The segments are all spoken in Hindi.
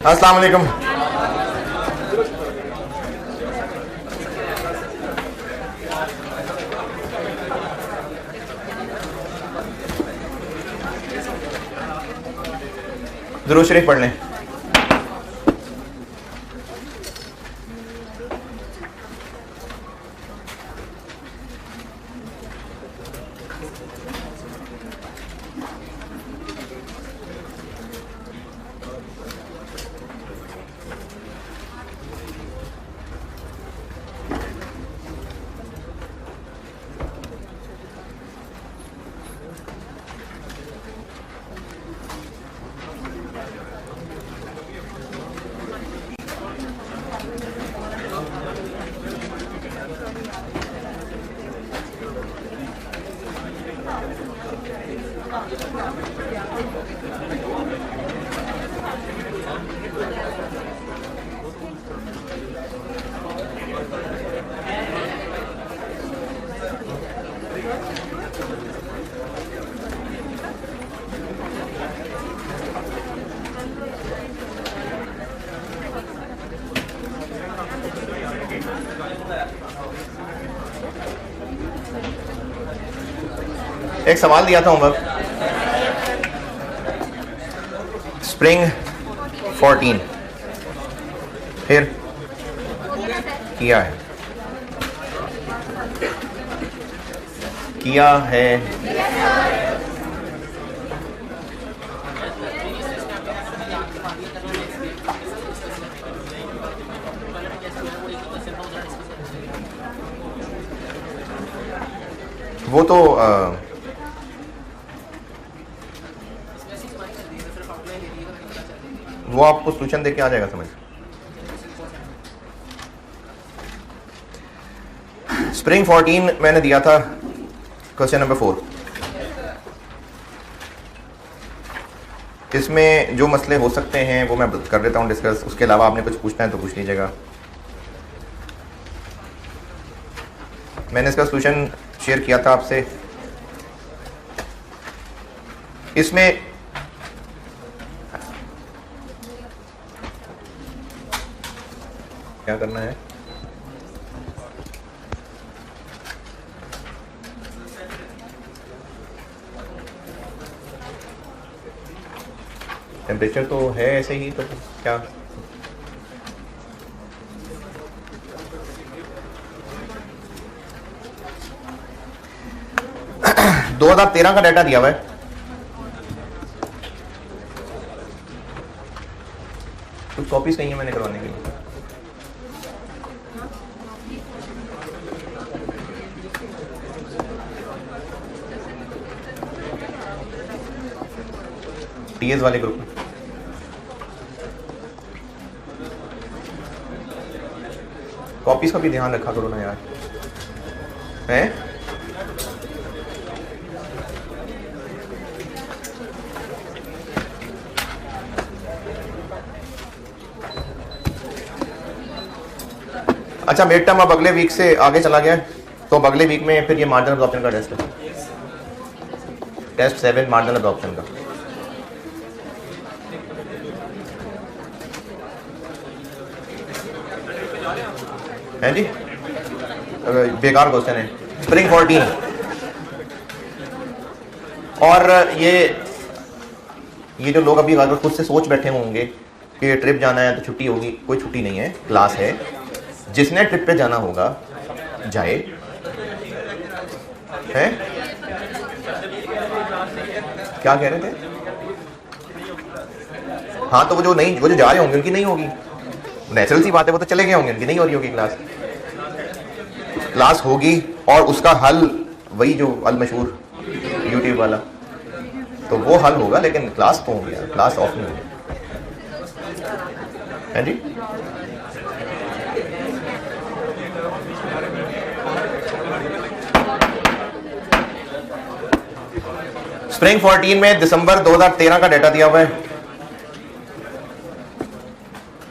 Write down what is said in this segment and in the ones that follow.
अस्सलाम वालेकुम। दुरूद शरीफ पढ़ लें। एक सवाल दिया था होमवर्क, स्प्रिंग 14 फिर किया है, किया है वो तो वो आपको सोल्यूशन देके आ जाएगा समझ। स्प्रिंग 14 मैंने दिया था क्वेश्चन नंबर 4। इसमें जो मसले हो सकते हैं वो मैं कर देता हूँ डिस्कस, उसके अलावा आपने कुछ पूछना है तो पूछ लीजिएगा। मैंने इसका सोल्यूशन शेयर किया था आपसे। इसमें क्या करना है, टेम्परेचर तो है ऐसे ही, तो क्या 2013 का डाटा दिया हुआ है। कुछ कॉपीज नहीं है मैंने करवाने के लिए। टीएस वाले ग्रुप में कॉपीज का भी ध्यान रखा करो ना यार, हैं? अच्छा, मिड टर्म अब अगले वीक से आगे चला गया है, तो अब अगले वीक में फिर ये मार्जिनल अब्जॉर्प्शन का टेस्ट है, टेस्ट 7 मार्जिनल अब्जॉर्प्शन का। है जी, बेकार क्वेश्चन है। स्प्रिंग 14 और ये जो लोग अभी अगर खुद से सोच बैठे होंगे कि ट्रिप जाना है तो छुट्टी होगी, कोई छुट्टी नहीं है, क्लास है। जिसने ट्रिप पे जाना होगा जाए, है? क्या कह रहे थे? हाँ, तो वो जो जा रहे होंगे उनकी नहीं होगी, नेचुरल सी बात है, वो तो चले गए होंगे, उनकी नहीं हो रही होगी क्लास होगी, और उसका हल वही जो अल मशहूर यूट्यूब वाला, तो वो हल होगा, लेकिन क्लास तो होगी, क्लास ऑफ नहीं होगी। है जी, स्प्रिंग 14 में दिसंबर 2013 का डाटा दिया हुआ है।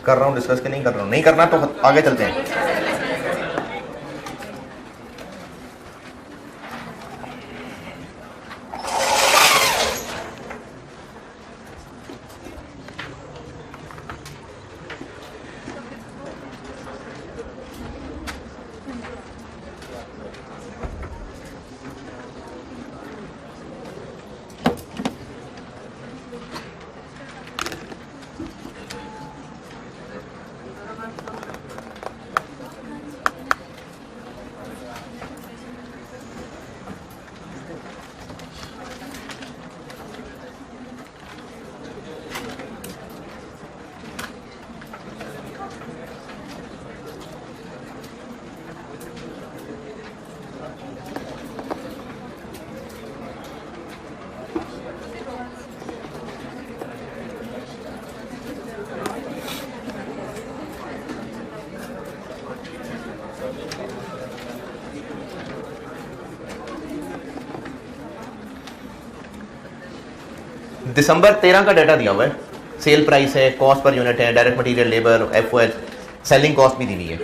कर रहा हूं डिस्कस के नहीं कर रहा हूं, नहीं करना तो आगे चलते हैं। दिसंबर 13 का डाटा दिया हुआ है, सेल प्राइस है, कॉस्ट पर यूनिट है, direct material, labour, FOH, selling cost भी दी हुई है।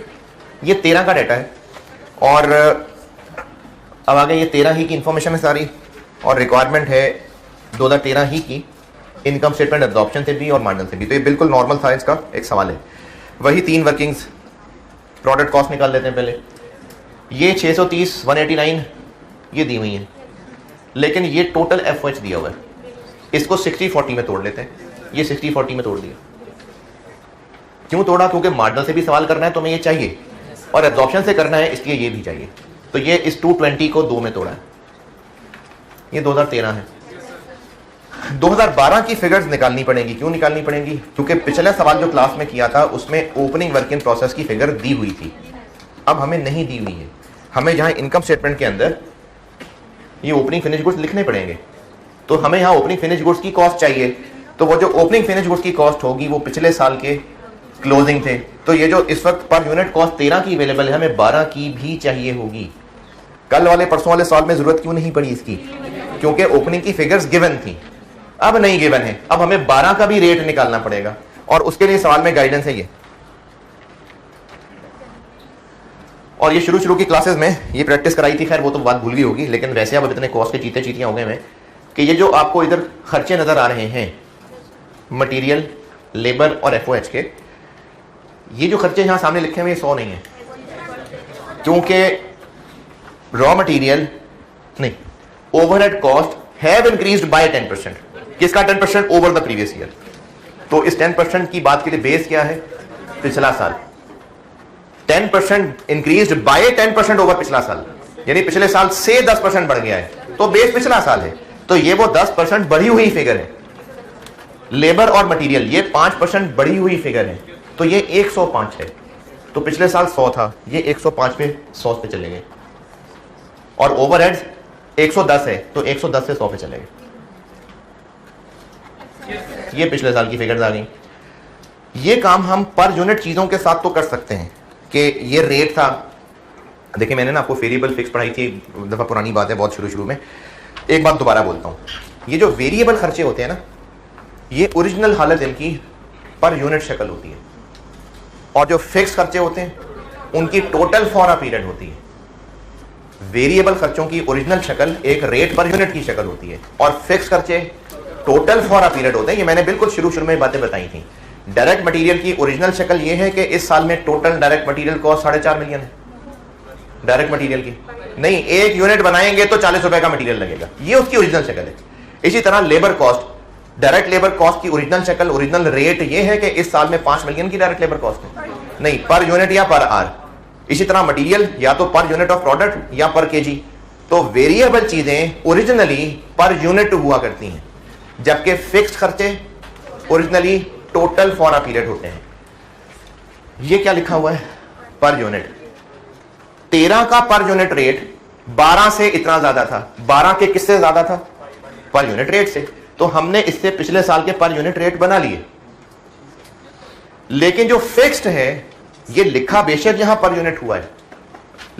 ये 13 का डाटा है और अब आगे ये 13 ही की इंफॉर्मेशन है सारी, और रिक्वायरमेंट है 2013 ही की इनकम स्टेटमेंट एब्जॉर्प्शन से भी और मार्जिन से भी। तो ये बिल्कुल नॉर्मल साइंस का एक सवाल है। वही 3 वर्किंग्स, प्रोडक्ट कॉस्ट निकाल लेते हैं पहले। ये 630, 189 ये दी हुई है, लेकिन ये टोटल एफओएच दिया हुआ है। इसको 60-40 में तोड़ लेते हैं। ये 60-40 में तोड़ दिया। क्यों तोड़ा? क्योंकि मार्जिन से भी सवाल करना है तो हमें ये चाहिए, और एब्जॉर्प्शन से करना है इसलिए ये भी चाहिए। तो ये इस 220 को 2 में तोड़ा है। ये 2013 है। 2012 की फिगर्स निकालनी पड़ेंगी। क्यों निकालनी पड़ेंगी? क्योंकि पिछला सवाल जो क्लास में किया था उसमें ओपनिंग वर्क इन प्रोसेस की फिगर दी हुई थी, अब हमें नहीं दी हुई है। हमें जहां इनकम स्टेटमेंट के अंदर ये ओपनिंग फिनिश गुड्स लिखने पड़ेंगे, तो हमें यहाँ ओपनिंग फिनिश गुड्स की कॉस्ट चाहिए। तो वो जो ओपनिंग फिनिश गुड्स की कॉस्ट होगी वो पिछले साल के क्लोजिंग थे। तो ये जो इस वक्त पर यूनिट कॉस्ट 13 की अवेलेबल है, हमें 12 की भी चाहिए होगी। कल वाले परसों वाले साल में जरूरत क्यों नहीं पड़ी इसकी? क्योंकि ओपनिंग की फिगर्स गिवन थी, अब नहीं गिवन है। अब हमें 12 का भी रेट निकालना पड़ेगा, और उसके लिए सवाल में गाइडेंस है ये। और ये शुरू की क्लासेस में ये प्रैक्टिस कराई थी, खैर वो तो बात भूल गई होगी, लेकिन वैसे अब इतने कॉस्ट के चीते चीतियां हो गए हैं कि ये जो आपको इधर खर्चे नजर आ रहे हैं मटेरियल, लेबर और एफओएच के, ये जो खर्चे यहां सामने लिखे हुए 100 नहीं है, क्योंकि रॉ मटेरियल नहीं, overhead cost have increased by 10%। किसका 10%? Over the previous year. तो इस 10% की बात के लिए बेस क्या है? पिछला साल। 10% इंक्रीज्ड बाय 10% ओवर पिछला साल, यानी पिछले साल से 10% बढ़ गया है, तो बेस पिछला साल है। तो ये वो 10% बढ़ी हुई फिगर है। लेबर और मटेरियल ये 5% बढ़ी हुई फिगर है, तो ये 105 है। तो पिछले साल 100 था, ये 105 पे 100 पे चले गए। और ओवरहेड्स 110 है, तो 110 से 100 पे चले गए। ये पिछले साल की फिगर्स आ गई। ये काम हम पर यूनिट चीजों के साथ तो कर सकते हैं कि ये रेट था। देखिए मैंने ना आपको वेरिएबल फिक्स पढ़ाई थी, दफा पुरानी बात है, बहुत शुरू में। एक बात दोबारा बोलता हूं, ये जो वेरिएबल खर्चे होते हैं ना, ये ओरिजिनल हालत इनकी पर यूनिट शक्ल होती है, और जो फिक्स खर्चे होते हैं उनकी टोटल फॉर अ पीरियड होती है। वेरिएबल खर्चों की ओरिजिनल शक्ल एक रेट पर यूनिट की शक्ल होती है, और फिक्स खर्चे टोटल फॉर अ पीरियड होते हैं। ये मैंने बिल्कुल शुरू में बातें बताई थी। डायरेक्ट मटेरियल की ओरिजिनल शक्ल ये है कि इस साल में total direct material cost 4.5 million है। डायरेक्ट मटेरियल की नहीं, एक यूनिट बनाएंगे तो 40 रुपए का मटेरियल लगेगा, ये उसकी ओरिजिनल शक्ल है। इसी तरह labour cost, direct labour cost की ओरिजिनल शक्ल, ओरिजिनल रेट ये है कि इस साल में 5 मिलियन की डायरेक्ट लेबर कॉस्ट है, नहीं पर यूनिट या पर आर। इसी तरह मटेरियल या तो पर यूनिट ऑफ प्रोडक्ट या पर केजी। तो वेरिएबल चीजें ओरिजिनली पर यूनिट हुआ करती हैं, जबकि फिक्स्ड खर्चे originally total for a period होते हैं। ये क्या लिखा हुआ है? Per unit. 13 का पर यूनिट रेट 12 से इतना ज्यादा था। 12 के किससे ज्यादा था? पर यूनिट रेट से। तो हमने इससे पिछले साल के पर यूनिट रेट बना लिए, लेकिन जो फिक्स्ड है ये लिखा बेशक यहां पर यूनिट हुआ है,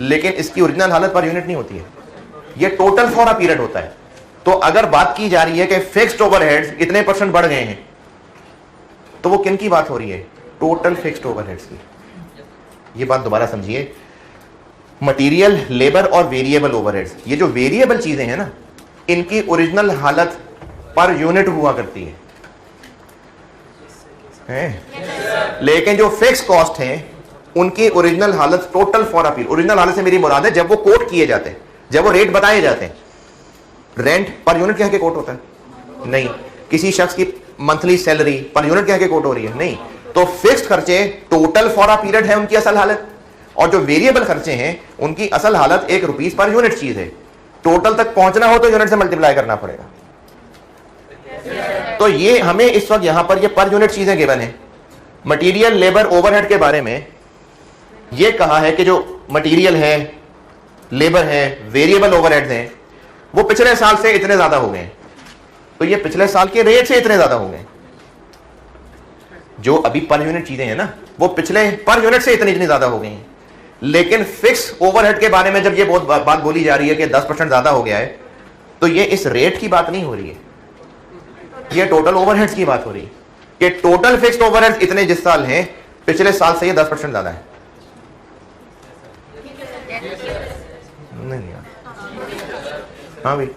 लेकिन इसकी ओरिजिनल हालत पर यूनिट नहीं होती है, ये टोटल फॉर अ पीरियड होता है। तो अगर बात की जा रही है कि फिक्स्ड ओवरहेड्स इतने % बढ़ गए हैं, तो वो किन की बात हो रही है? टोटल फिक्स्ड ओवरहेड्स की। ये बात दोबारा समझिए, मटेरियल, लेबर और वेरिएबल ओवरहेड्स, ये जो वेरिएबल चीजें हैं ना, इनकी ओरिजिनल हालत पर यूनिट हुआ करती है, लेकिन जो फिक्स कॉस्ट है उनकी ओरिजिनल हालत total for a period. Original हालत से मेरी मुराद है जब वो कोट किए जाते हैं, जब वो रेट बताए जाते हैं। रेंट पर यूनिट कह के कोट होता है? नहीं। किसी शख्स की मंथली सैलरी पर यूनिट कह के कोट हो रही है? नहीं। तो फिक्स्ड खर्चे टोटल फॉर अ पीरियड है उनकी असल हालत, और जो वेरिएबल खर्चे हैं उनकी असल हालत ₹1 पर यूनिट चीज है। टोटल तक पहुंचना हो तो यूनिट से मल्टीप्लाई करना पड़ेगा। तो ये हमें इस वक्त यहां पर ये पर यूनिट चीजें गिवन है। मटेरियल, लेबर, ओवरहेड के बारे में ये कहा है कि जो मटेरियल है, लेबर है, वेरिएबल ओवरहेड्स हैं, वो पिछले साल से इतने ज्यादा हो गए। तो ये पिछले साल के रेट से इतने ज्यादा हो गए। जो अभी पर यूनिट चीजें हैं ना, वो पिछले पर यूनिट से इतनी ज्यादा हो गई हैं। लेकिन फिक्स ओवरहेड के बारे में जब ये बहुत बात बोली जा रही है कि 10% ज्यादा हो गया है, तो ये इस रेट की बात नहीं हो रही है, ये टोटल ओवरहेड्स की बात हो रही है कि टोटल फिक्स्ड ओवरहेड्स इतने जिस साल हैं, पिछले साल से ये 10% ज्यादा है। नहीं यार, हाँ भाई,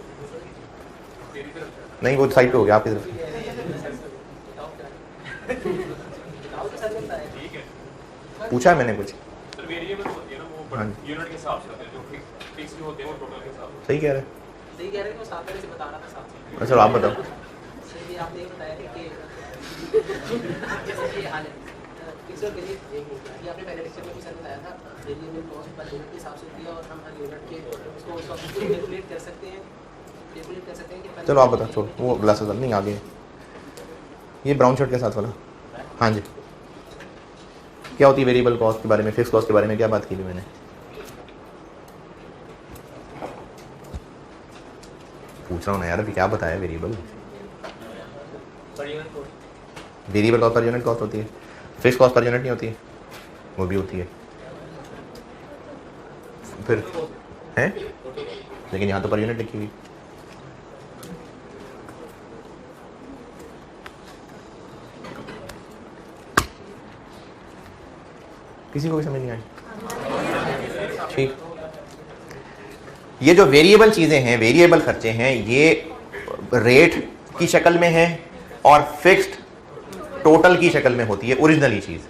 नहीं वो साइड पे हो गया आपकी तरफ। पूछा है मैंने कुछ। हाँ सही कह रहे हैं। अच्छा आप बताओ। चलो आप बताओ, छोड़ो वो ग्लासेस नहीं आगे, ये ब्राउन शर्ट के साथ वाला। हाँ जी, क्या होती है वेरिएबल कॉस्ट के बारे में, फिक्स कॉस्ट के बारे में क्या बात की थी मैंने? पूछ रहा हूँ ना यार, अभी क्या बताया? Variable cost per unit cost होती है, फिक्स कॉस्ट पर यूनिट नहीं होती है, वो भी होती है फिर है, लेकिन यहाँ तो पर यूनिट लिखी हुई। किसी को भी समझ नहीं आई? ठीक, ये जो वेरिएबल चीजें हैं, वेरिएबल खर्चे हैं, ये रेट की शक्ल में है और फिक्स्ड टोटल की शक्ल में होती है ओरिजिनली चीज।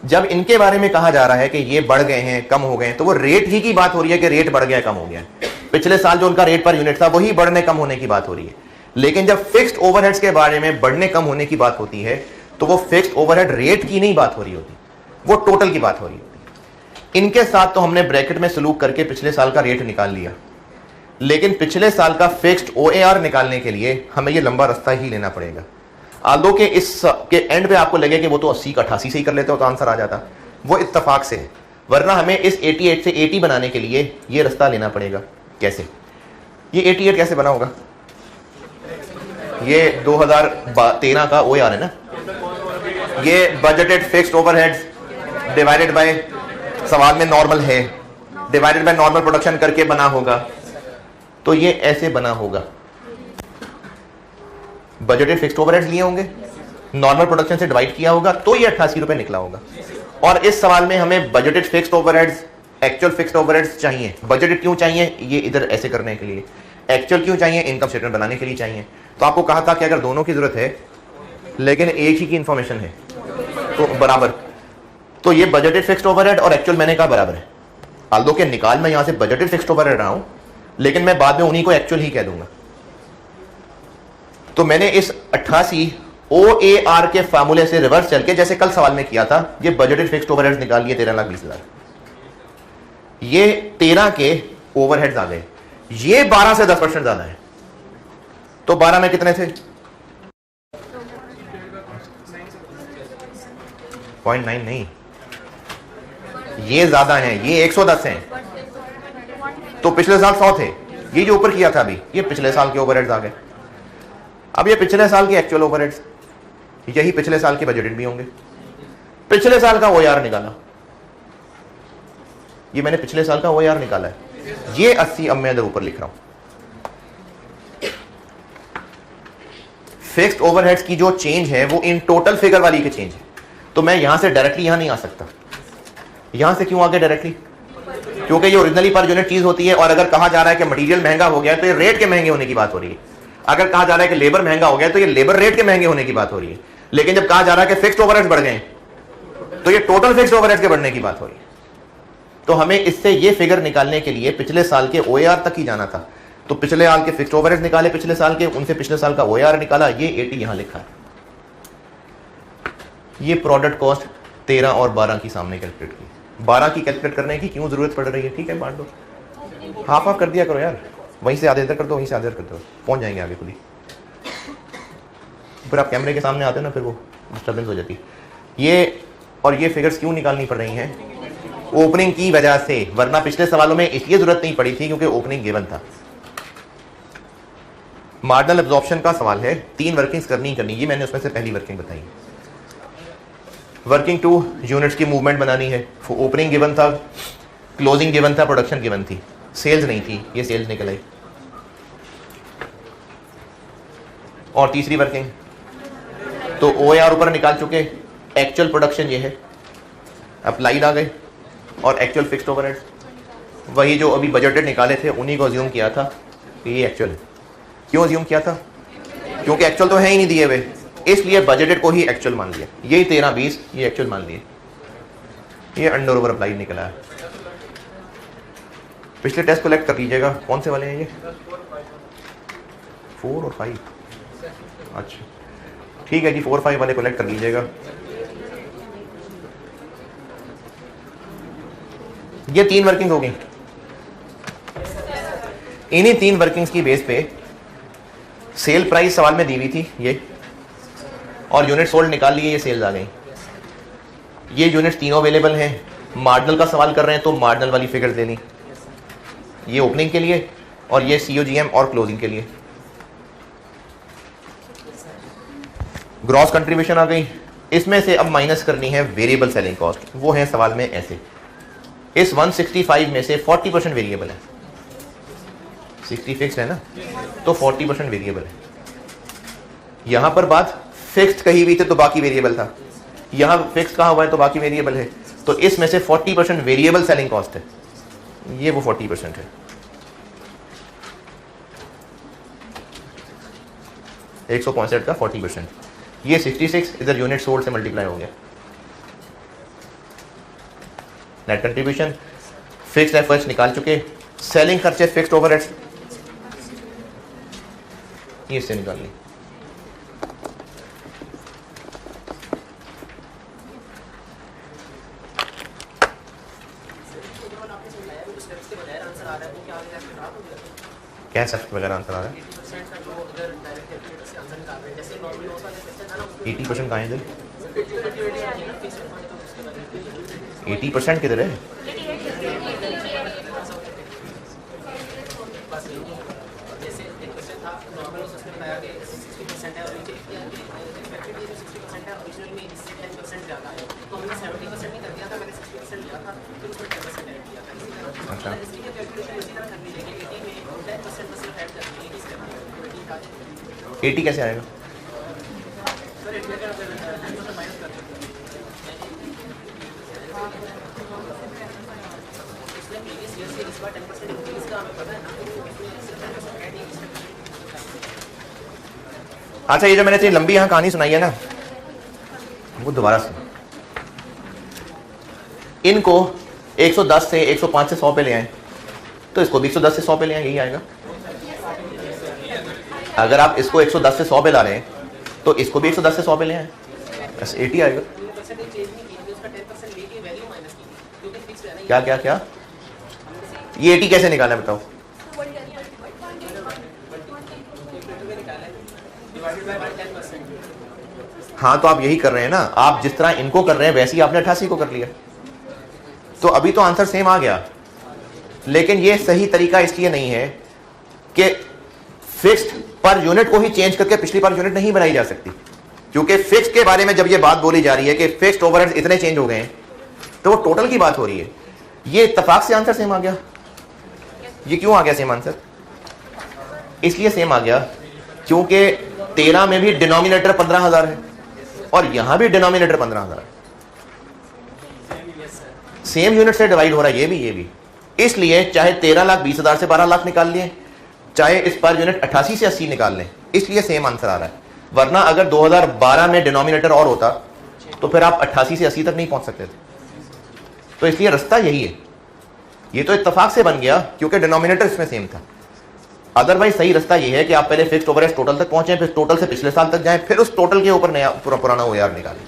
जब इनके बारे में कहा जा रहा है कि ये बढ़ गए हैं, कम हो गए हैं, तो वो रेट ही की बात हो रही है कि रेट बढ़ गया, कम हो गया। पिछले साल जो उनका रेट पर यूनिट था वही बढ़ने कम होने की बात हो रही है। लेकिन जब फिक्स्ड ओवरहेड्स के बारे में बढ़ने कम होने की बात होती है तो वो फिक्स्ड ओवरहेड रेट की नहीं बात हो रही होती, वो टोटल की बात हो रही होती। इनके साथ तो हमने ब्रैकेट में सलूक करके पिछले साल का रेट निकाल लिया, लेकिन पिछले साल का फिक्स्ड OAR निकालने के लिए हमें ये लंबा रास्ता ही लेना पड़ेगा। आल्दो के इस के एंड पे आपको लगे कि वो तो 80 का 88 से ही कर लेते हो तो आंसर आ जाता, वो इत्तेफाक से है, वरना हमें इस 88 से 80 बनाने के लिए ये रास्ता लेना पड़ेगा। कैसे? ये 88 कैसे बना होगा? ये 2013 का OAR है ना, ये budgeted fixed overheads divided by, सवाल में नॉर्मल है, डिवाइडेड बाय नॉर्मल प्रोडक्शन करके बना होगा। तो ये ऐसे बना होगा, बजटेड फिक्स्ड ओवरहेड्स लिए होंगे, नॉर्मल प्रोडक्शन से डिवाइड किया होगा, तो ये 88 रुपए निकला होगा। और इस सवाल में हमें budgeted fixed overheads, actual fixed overheads चाहिए। बजटेड क्यों चाहिए? ये इधर ऐसे करने के लिए। एक्चुअल क्यों चाहिए? इनकम स्टेटमेंट बनाने के लिए चाहिए। तो आपको कहा था कि अगर दोनों की जरूरत है लेकिन एक ही की इंफॉर्मेशन है तो बराबर, तो ये बजटेड फिक्स्ड ओवरहेड और एक्चुअल मैंने कहा बराबर है। आल्दो के निकाल मैं यहां से बजटेड फिक्स्ड ओवरहेड रहा हूं, लेकिन मैं बाद में उन्हीं को एक्चुअल ही कह दूंगा। तो मैंने इस 88 OAR के फार्मूले से रिवर्स चल के, जैसे कल सवाल में किया था, ये बजटेड फिक्स्ड ओवरहेड्स निकाल लिए 13,20,000। ये 13 के ओवरहेड्स आ गए, ये 12 से 10% ज्यादा है। तो 12 में कितने थे? 0.9 नहीं, ये ज्यादा है, ये 110 हैं। तो पिछले साल 100 थे, ये जो ऊपर किया था अभी, ये पिछले साल के ओवरहेड्स आ गए। अब ये पिछले साल के एक्चुअल ओवरहेड्स, यही पिछले साल के बजटेड भी होंगे। पिछले साल का OAR निकाला, ये मैंने पिछले साल का OAR निकाला है, ये 80 अब मैं इधर ऊपर लिख रहा हूं। फिक्स्ड ओवरहेड्स की जो चेंज है वो इन टोटल फिगर वाली की चेंज है। तो मैं यहां से डायरेक्टली यहां नहीं आ सकता। यहां से क्यों आ गया डायरेक्टली? क्योंकि ये ओरिजिनली पर यूनिट चीज होती है, और अगर कहा जा रहा है कि मटेरियल महंगा हो गया तो ये रेट के महंगे होने की बात हो रही है। अगर कहा जा रहा है कि लेबर महंगा हो गया तो ये लेबर रेट के महंगे होने की बात हो रही है। लेकिन जब कहा जा रहा है कि फिक्स्ड ओवरहेड्स बढ़ गए तो ये टोटल फिक्स्ड ओवरहेड्स के बढ़ने की बात हो रही है। तो हमें इससे ये फिगर निकालने के लिए पिछले साल के OAR तक ही जाना था। तो पिछले साल के फिक्स्ड ओवरहेड्स निकाले पिछले साल के, उनसे पिछले साल का OAR निकाला, ये 80 यहां लिखा है। ये प्रोडक्ट कॉस्ट 13 और 12 की सामने कैलकुलेट की। 12 की कैलकुलेट करने की क्यों जरूरत पड़ रही है? ठीक है, बांट दो, हाफ हाफ कर दिया करो यार, वहीं से आधे इधर कर दो, वहीं से आधे इधर कर दो, पहुंच जाएंगे आगे खुद ही। फिर आप कैमरे के सामने आते हो ना, फिर वो डिस्टर्बेंस हो जाती है। ये और ये फिगर्स क्यों निकालनी पड़ रही हैं? ओपनिंग की वजह से, वरना पिछले सवालों में इसलिए जरूरत नहीं पड़ी थी क्योंकि ओपनिंग गिवन था। मार्जिनल एब्जॉर्प्शन का सवाल है, 3 वर्किंग्स करनी, ये मैंने उसमें से पहली वर्किंग बताई। वर्किंग 2 यूनिट्स की मूवमेंट बनानी है। ओपनिंग गिवन था, क्लोजिंग गिवन था, प्रोडक्शन गिवन थी, सेल्स नहीं थी, ये सेल्स निकल आई। और तीसरी वर्किंग। तो OAR ऊपर निकाल चुके, एक्चुअल प्रोडक्शन ये है, अप्लाइड आ गए, और एक्चुअल फिक्स्ड ओवरहेड्स वही जो अभी बजटेड निकाले थे उन्हीं को अज्यूम किया था कि ये एक्चुअल है। क्यों अज्यूम किया था? क्योंकि एक्चुअल तो है ही नहीं दिए हुए, इसलिए बजटेड को ही एक्चुअल मान लिया। यही 13-20 ये एक्चुअल मान लिए, ये अंडर ओवर अप्लाइड निकला है। पिछले टेस्ट कलेक्ट कर लीजिएगा, कौन से वाले हैं ये? 4 और 5। अच्छा ठीक है जी, 4 5 वाले कलेक्ट कर लीजिएगा। ये 3 वर्किंग हो गई। इन्हीं 3 वर्किंग्स की बेस पे सेल प्राइस सवाल में दी हुई थी ये, और यूनिट सोल्ड निकाल लिए, ये सेल्स आ गई। ये यूनिट्स तीनों अवेलेबल हैं। मार्जिनल का सवाल कर रहे हैं तो मार्जिनल वाली फिगर्स ले ली, ये ओपनिंग के लिए और ये COGM और क्लोजिंग के लिए। ग्रॉस कंट्रीब्यूशन आ गई, इसमें से अब माइनस करनी है वेरिएबल सेलिंग कॉस्ट, वो है सवाल में ऐसे। इस 165 में से 40% वेरिएबल है, 60 फिक्स्ड है ना, तो 40% वेरिएबल है। यहां पर बात फिक्स्ड कही हुई थी तो बाकी वेरिएबल था, यहां फिक्स्ड कहा हुआ है तो बाकी वेरिएबल है, तो इसमें से 40% वेरिएबल सेलिंग कॉस्ट है, ये वो 40% है। 165 का 40%, ये 66 इधर यूनिट सोल्ड से मल्टीप्लाई हो गया। नेट कंट्रीब्यूशन, फिक्स्ड एफर्ट्स निकाल चुके, सेलिंग खर्चे, फिक्स्ड ओवरहेड्स ये इससे निकाल ली। क्या स्टेप्स वगैरह आंसर आ रहा है? 80% कहाँ है इधर? 80% किधर है? अच्छा 80 कैसे आएगा? अच्छा ये जो मैंने इतनी लंबी यहाँ कहानी सुनाई है ना, वो दोबारा सुन। इनको 110 से 105 से 100 पे ले आए, तो इसको भी 110 से 100 पे ले आए, यही आएगा। अगर आप इसको 110 से 100 पे ला रहे हैं तो इसको भी 110 से 100 पे ले आए, बस 80 आएगा। क्या क्या क्या? ये 80 कैसे निकाला बताओ? हाँ तो आप यही कर रहे हैं ना, आप जिस तरह इनको कर रहे हैं वैसे ही आपने 88 को कर लिया, तो अभी तो आंसर सेम आ गया। लेकिन ये सही तरीका इसलिए नहीं है कि फिक्स्ड पर यूनिट को ही चेंज करके पिछली पर यूनिट नहीं बनाई जा सकती, क्योंकि फिक्स्ड के बारे में जब ये बात बोली जा रही है कि फिक्स्ड ओवरहेड्स इतने चेंज हो गए हैं, तो वो टोटल की बात हो रही है। ये इत्तेफाक से आंसर सेम आ गया। ये क्यों आ गया सेम आंसर? इसलिए सेम आ गया क्योंकि 13 में भी डिनोमिनेटर 15,000 है और यहां भी डिनोमिनेटर 15,000 है, सेम यूनिट से डिवाइड हो रहा है ये भी। इसलिए चाहे 13,20,000 से 12 लाख निकाल लिए, चाहे इस पर यूनिट 88 से 80 निकाल लें, इसलिए सेम आंसर आ रहा है। वरना अगर 2012 में डिनोमिनेटर और होता तो फिर आप 88 से 80 तक नहीं पहुंच सकते थे। तो इसलिए रास्ता यही है। ये तो इत्तेफाक से बन गया क्योंकि डिनोमिनेटर इसमें सेम था, अदरवाइज सही रास्ता ये है कि आप पहले फिक्स्ड ओवरहेड्स टोटल तक पहुंचे, फिर टोटल से पिछले साल तक जाएं, फिर उस टोटल के ऊपर नया पुराना OAR निकालें।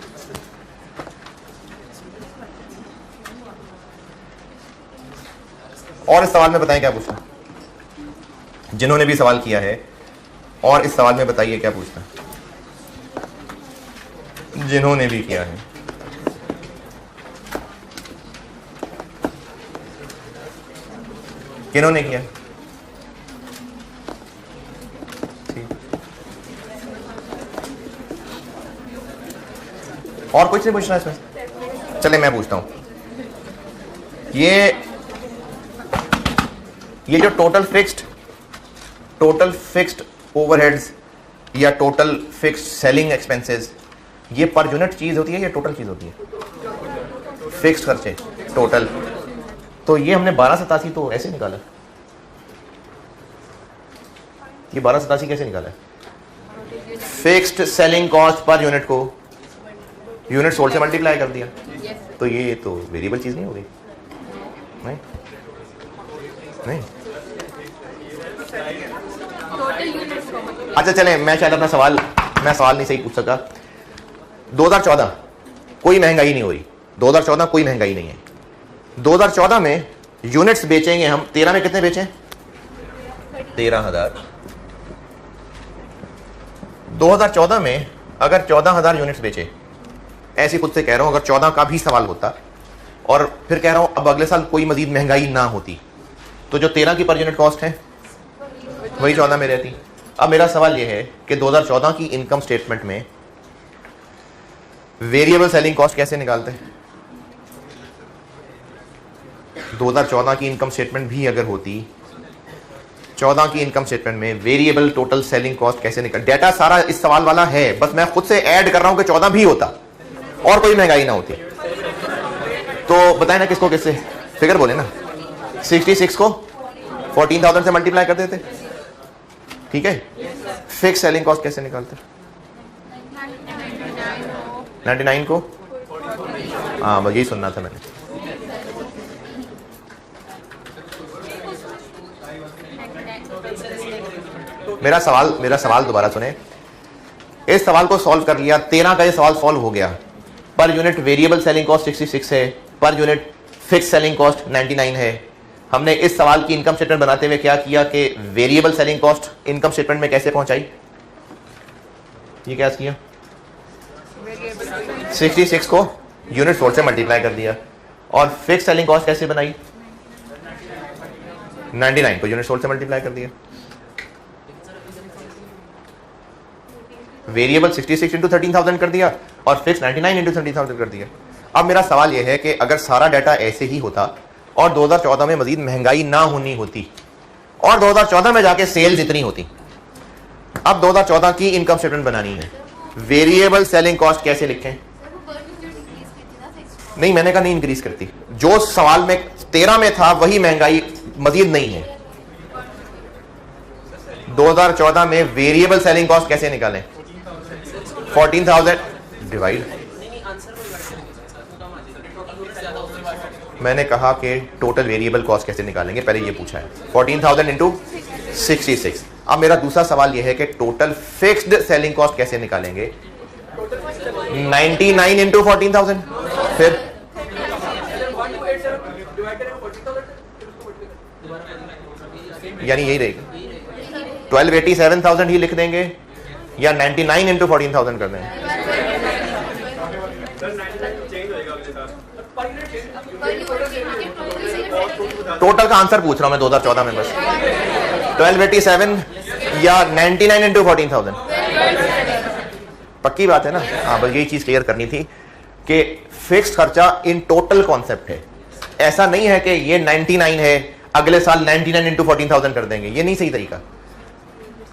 और इस सवाल में बताएं क्या पूछना, जिन्होंने भी सवाल किया है, और इस सवाल में बताइए क्या पूछना, जिन्होंने भी किया है। किन्होंने किया? और कुछ नहीं पूछना इसमें? चले मैं पूछता हूं। ये जो टोटल फिक्स्ड ओवरहेड्स या टोटल फिक्स सेलिंग एक्सपेंसेस, ये पर यूनिट चीज होती है या टोटल चीज होती है? फिक्स खर्चे टोटल। तो ये हमने 1287 तो ऐसे निकाला, ये 1287 कैसे निकाला है? Fixed selling cost per unit को यूनिट सोल्ड से मल्टीप्लाई कर दिया। तो ये तो वेरिएबल चीज नहीं हो गई? नहीं नहीं। अच्छा चलें, मैं शायद अपना सवाल नहीं सही पूछ सका। 2014 कोई महंगाई नहीं हो रही, 2014 कोई महंगाई नहीं है। 2014 में यूनिट्स बेचेंगे हम, 13 में कितने बेचें? 13,000। 2014 में अगर 14,000 यूनिट्स बेचे, ऐसी खुद से कह रहा हूं, अगर 14 का भी सवाल होता और फिर कह रहा हूं अब अगले साल कोई मजीद महंगाई ना होती, तो जो 13 की पर यूनिट कॉस्ट है वही 14 में रहती। अब मेरा सवाल यह है कि 2014 की इनकम स्टेटमेंट में वेरिएबल सेलिंग कॉस्ट कैसे निकालते हैं? 2014 की इनकम स्टेटमेंट भी अगर होती, 14 की इनकम स्टेटमेंट में वेरिएबल टोटल सेलिंग कॉस्ट कैसे निकल? डेटा सारा इस सवाल वाला है, बस मैं खुद से ऐड कर रहा हूं कि 14 भी होता और कोई महंगाई ना होती। तो बताए ना किसको किससे, फिगर बोले ना। 66 को 14,000 से मल्टीप्लाई कर देते, ठीक है। फिक्स सेलिंग कॉस्ट कैसे निकालते? 99 को, हाँ बस यही सुनना था मैंने। मेरा सवाल दोबारा सुने। इस सवाल को सॉल्व कर लिया, 13 का ये सवाल सॉल्व हो गया। Per unit variable selling cost 66 है, per unit fix selling cost 99 है। हमने इस सवाल की इनकम स्टेटमेंट बनाते हुए क्या किया कि variable selling cost income statement में कैसे पहुंचाई? ये क्या किया? 66 को यूनिट सोल्ड से मल्टीप्लाई कर दिया। और फिक्स सेलिंग कॉस्ट कैसे बनाई? 99 को यूनिट सोल्ड से मल्टीप्लाई कर दिया। वेरिएबल 66 इंटू 13,000 कर दिया और फिक्स 99 इंटू 30,000 कर दिया। अब मेरा सवाल यह है कि अगर सारा डाटा ऐसे ही होता और 2014 में मजीद महंगाई ना होनी होती और 2014 में जाके सेल्स इतनी होती, अब 2014 की इनकम स्टेटमेंट बनानी है, वेरिएबल सेलिंग कॉस्ट कैसे लिखें? नहीं, मैंने कहा नहीं इंक्रीज करती, जो सवाल में 13 में था वही महंगाई मजीद नहीं है। 2014 में वेरिएबल सेलिंग कॉस्ट कैसे निकालें? 14,000 डिवाइड, मैंने कहा कि टोटल वेरिएबल कॉस्ट कैसे निकालेंगे, पहले ये पूछा है। 14,000 इंटू 66। अब मेरा दूसरा सवाल यह है कि टोटल फिक्स्ड सेलिंग कॉस्ट कैसे निकालेंगे? 99 इंटू 14,000, फिर यानी यही रहेगी। 1287,000 ही लिख देंगे या 99 इंटू 14,000 कर देंगे? टोटल का आंसर पूछ रहा हूं मैं 2014 में, बस 1287 या 99 इंटू 14,000। पक्की बात है ना? हाँ, बस यही चीज क्लियर करनी थी कि फिक्स्ड खर्चा इन टोटल कॉन्सेप्ट है। ऐसा नहीं है कि ये 99 है, अगले साल 99 इंटू 14,000 कर देंगे, ये नहीं सही तरीका।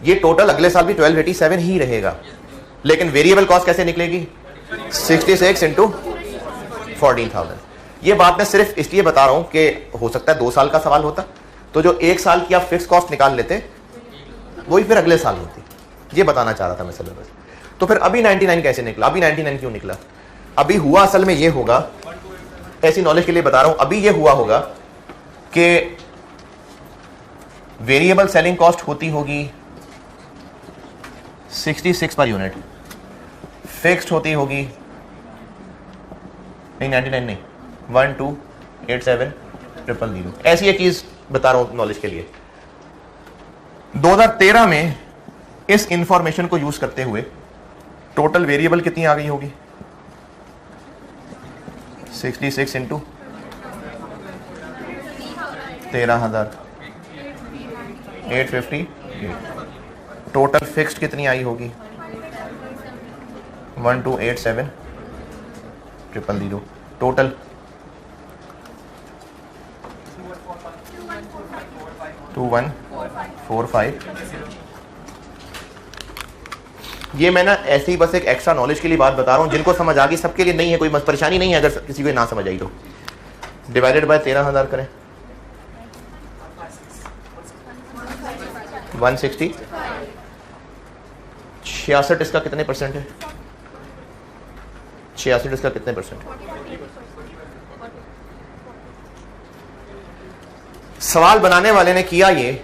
ये टोटल अगले साल भी 1287 ही रहेगा, लेकिन वेरिएबल कॉस्ट कैसे निकलेगी? 66 इंटू 14,000। ये बात मैं सिर्फ इसलिए बता रहा हूं कि हो सकता है 2 साल का सवाल होता तो जो 1 साल की आप फिक्स कॉस्ट निकाल लेते वही फिर अगले साल होती, ये बताना चाह रहा था मैं सिलेबस। तो फिर अभी 99 कैसे निकला? अभी 99 क्यों निकला? अभी हुआ असल में ये होगा, ऐसी नॉलेज के लिए बता रहा हूं, अभी ये हुआ होगा कि वेरिएबल सेलिंग कॉस्ट होती होगी 66 पर यूनिट, फिक्स्ड होती होगी नहीं 99 नहीं 1287,000, ऐसी एक चीज बता रहा हूं नॉलेज के लिए। 2013 में इस इंफॉर्मेशन को यूज करते हुए टोटल वेरिएबल कितनी आ गई होगी? 66 इंटू 13,000, 850। टोटल फिक्स्ड कितनी आई होगी? 1287,000। टोटल 2145 ये मैं ना ऐसे ही बस एक एक्स्ट्रा नॉलेज के लिए बात बता रहा हूँ, जिनको समझ आ गई सबके लिए नहीं है, कोई परेशानी नहीं है अगर किसी को ना समझ आई तो। डिवाइडेड बाय 13,000 करें 160, 66 इसका कितने परसेंट है? 66 इसका कितने परसेंट? सवाल बनाने वाले ने किया ये,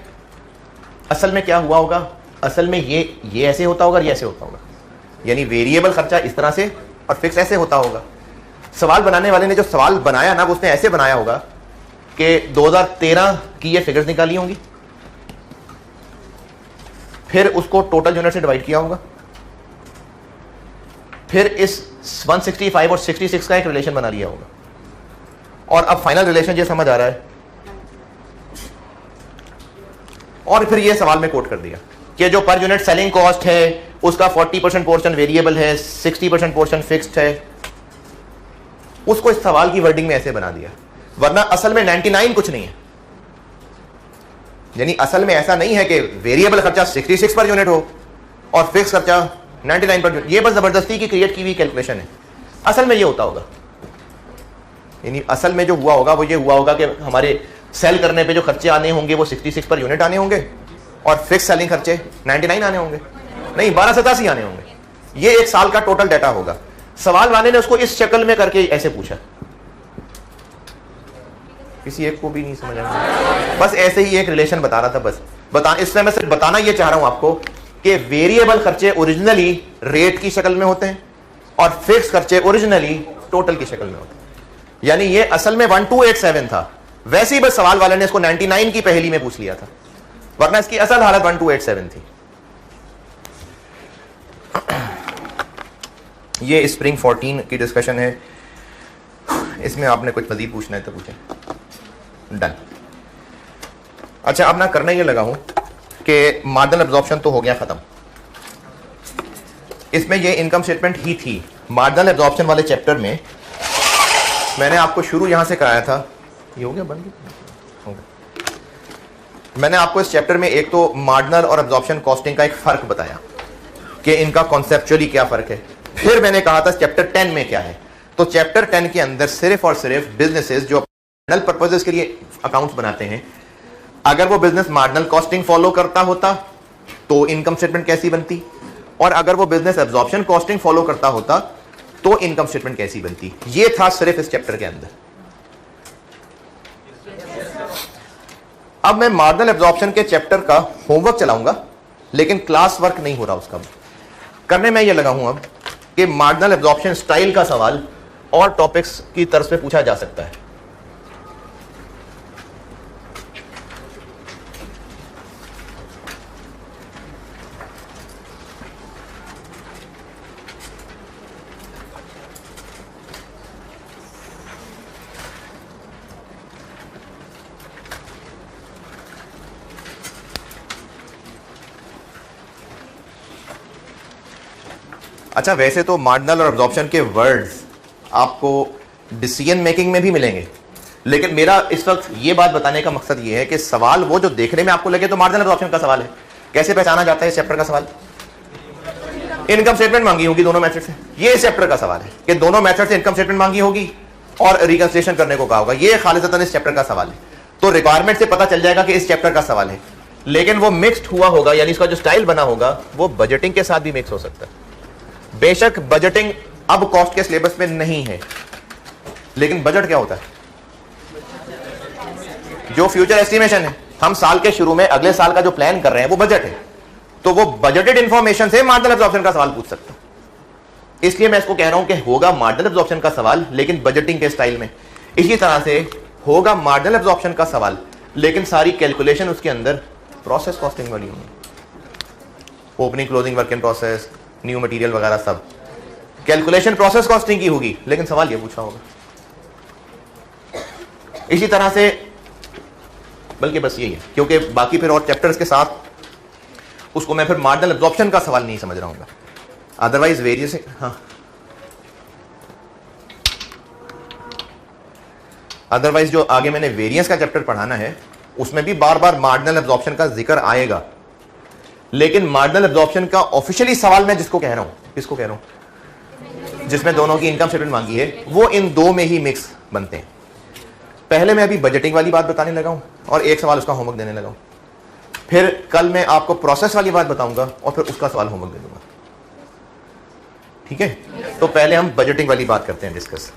असल में क्या हुआ होगा? असल में ये ऐसे होता होगा, ये ऐसे होता होगा, यानी वेरिएबल खर्चा इस तरह से और फिक्स ऐसे होता होगा। सवाल बनाने वाले ने जो सवाल बनाया ना, वो उसने ऐसे बनाया होगा कि 2013 की ये फिगर्स निकाली होंगी, फिर उसको टोटल यूनिट से डिवाइड किया होगा, फिर इस 165 और 66 का एक रिलेशन बना लिया होगा, और अब फाइनल रिलेशन ये समझ आ रहा है, और फिर ये सवाल में कोट कर दिया कि जो पर यूनिट सेलिंग कॉस्ट है उसका 40% पोर्शन वेरिएबल है, 60% पोर्शन फिक्स्ड है। उसको इस सवाल की वर्डिंग में ऐसे बना दिया, वरना असल में 99 कुछ नहीं है। यानी असल में ऐसा नहीं है कि वेरिएबल खर्चा 66 पर यूनिट हो और फिक्स खर्चा 99 पर यूनिट। ये बस जबरदस्ती की क्रिएट की हुई कैलकुलेशन है। असल में ये होता होगा, यानी असल में जो हुआ होगा वो ये हुआ होगा कि हमारे सेल करने पे जो खर्चे आने होंगे वो 66 पर यूनिट आने होंगे और फिक्स सेलिंग खर्चे 99 आने होंगे, नहीं 1287 आने होंगे। ये एक साल का टोटल डाटा होगा। सवाल वाले ने उसको इस शक्ल में करके ऐसे पूछा, किसी एक को भी नहीं समझ आया, बस ऐसे ही एक रिलेशन बता रहा था। बस इसमें मैं सिर्फ बताना ये चाह रहा हूं आपको कि वेरिएबल खर्चे ओरिजिनली रेट की शक्ल में होते हैं और फिक्स खर्चे ओरिजिनली टोटल की शक्ल में होते हैं। यानी ये असल में 1287 था, वैसे ही बस सवाल वाले ने इसको 99 की पहेली में पूछ लिया था, वरना इसकी असल हालत 1287 थी। ये स्प्रिंग 14 की डिस्कशन है, इसमें आपने कुछ मजीद पूछना है तो पूछें। डन। अच्छा, अब ना करना ये लगा हूं कि मार्जिनल एब्जॉर्प्शन तो हो गया खत्म। इसमें ये इनकम स्टेटमेंट ही थी। मार्जिनल एब्जॉर्प्शन वाले चैप्टर में मैंने आपको शुरू यहां से कराया था, ये हो गया बंद हो गया। मैंने आपको इस चैप्टर में एक तो मार्जिनल और एब्जॉर्प्शन कॉस्टिंग का एक फर्क बताया कि इनका कॉन्सेप्चुअली क्या फर्क है। फिर मैंने कहा था चैप्टर 10 में क्या है। तो चैप्टर 10 के अंदर सिर्फ और सिर्फ बिजनेसेस जो मार्जिनल पर्पसेस के लिए अकाउंट्स बनाते हैं, अगर वो बिजनेस मार्जिनल कॉस्टिंग फॉलो करता होता तो इनकम स्टेटमेंट कैसी बनती, और अगर वो बिजनेस एब्जॉर्प्शन कॉस्टिंग फॉलो करता होता तो इनकम स्टेटमेंट कैसी बनती। ये था सिर्फ इस चैप्टर के अंदर। अब मैं मार्जिनल एब्जॉर्प्शन के चैप्टर का होमवर्क चलाऊंगा, लेकिन क्लास वर्क नहीं हो रहा उसका। करने में ये लगा हूं अब कि मार्जिनल एब्जॉर्प्शन स्टाइल का सवाल और टॉपिक्स की तरफ से पूछा जा सकता है। अच्छा, वैसे तो मार्जिनल और एब्जॉर्प्शन के वर्ड्स आपको डिसीजन मेकिंग में भी मिलेंगे, लेकिन मेरा इस वक्त ये बात बताने का मकसद ये है कि सवाल वो जो देखने में आपको लगे तो मार्जिनल एब्जॉर्प्शन का सवाल है। कैसे पहचाना जाता है इस चैप्टर का सवाल? इनकम स्टेटमेंट मांगी होगी दोनों मेथड से। ये इस चैप्टर का सवाल है कि दोनों मेथड से इनकम स्टेटमेंट मांगी होगी और रिकंसिलिएशन करने को कहा होगा। ये खालिसतन इस चैप्टर का सवाल है। तो रिक्वायरमेंट से पता चल जाएगा कि इस चैप्टर का सवाल है, लेकिन वो मिक्स्ड हुआ होगा, यानी इसका जो स्टाइल बना होगा वो बजटिंग के साथ भी मिक्स हो सकता है। बेशक बजटिंग अब कॉस्ट के सिलेबस में नहीं है, लेकिन बजट क्या होता है? जो फ्यूचर एस्टिमेशन है, हम साल के शुरू में अगले साल का जो प्लान कर रहे हैं वो बजट है। तो वो बजटेड इंफॉर्मेशन से मार्जिनल एब्जॉर्प्शन का सवाल पूछ सकता है। इसलिए मैं इसको कह रहा हूं कि होगा मार्जिनल एब्जॉर्प्शन का सवाल, लेकिन बजटिंग के स्टाइल में। इसी तरह से होगा मार्जिनल एब्जॉर्प्शन का सवाल, लेकिन सारी कैलकुलेशन उसके अंदर प्रोसेस कॉस्टिंग वाली होगी। Opening closing work in process, new material वगैरह सब कैलकुलेशन प्रोसेस कॉस्टिंग की होगी, लेकिन सवाल ये पूछा होगा। इसी तरह से, बल्कि बस यही है, क्योंकि बाकी फिर और चैप्टर्स के साथ उसको मैं फिर मार्जिनल एब्जॉर्प्शन का सवाल नहीं समझ रहा हूँ। अदरवाइज वेरियस, हाँ, अदरवाइज जो आगे मैंने वेरियंस का चैप्टर पढ़ाना है उसमें भी बार बार मार्जिनल एब्जॉर्प्शन का जिक्र आएगा, लेकिन मार्जिनल एब्जॉर्प्शन का ऑफिशियली सवाल मैं जिसको कह रहा हूं, किसको कह रहा हूं, जिसमें दोनों की इनकम स्टेटमेंट मांगी है, वो इन दो में ही मिक्स बनते हैं। पहले मैं अभी बजटिंग वाली बात बताने लगा हूं और एक सवाल उसका होमवर्क देने लगा हूं, फिर कल मैं आपको प्रोसेस वाली बात बताऊंगा और फिर उसका सवाल होमवर्क दे दूंगा। ठीक है, तो पहले हम बजटिंग वाली बात करते हैं डिस्कस।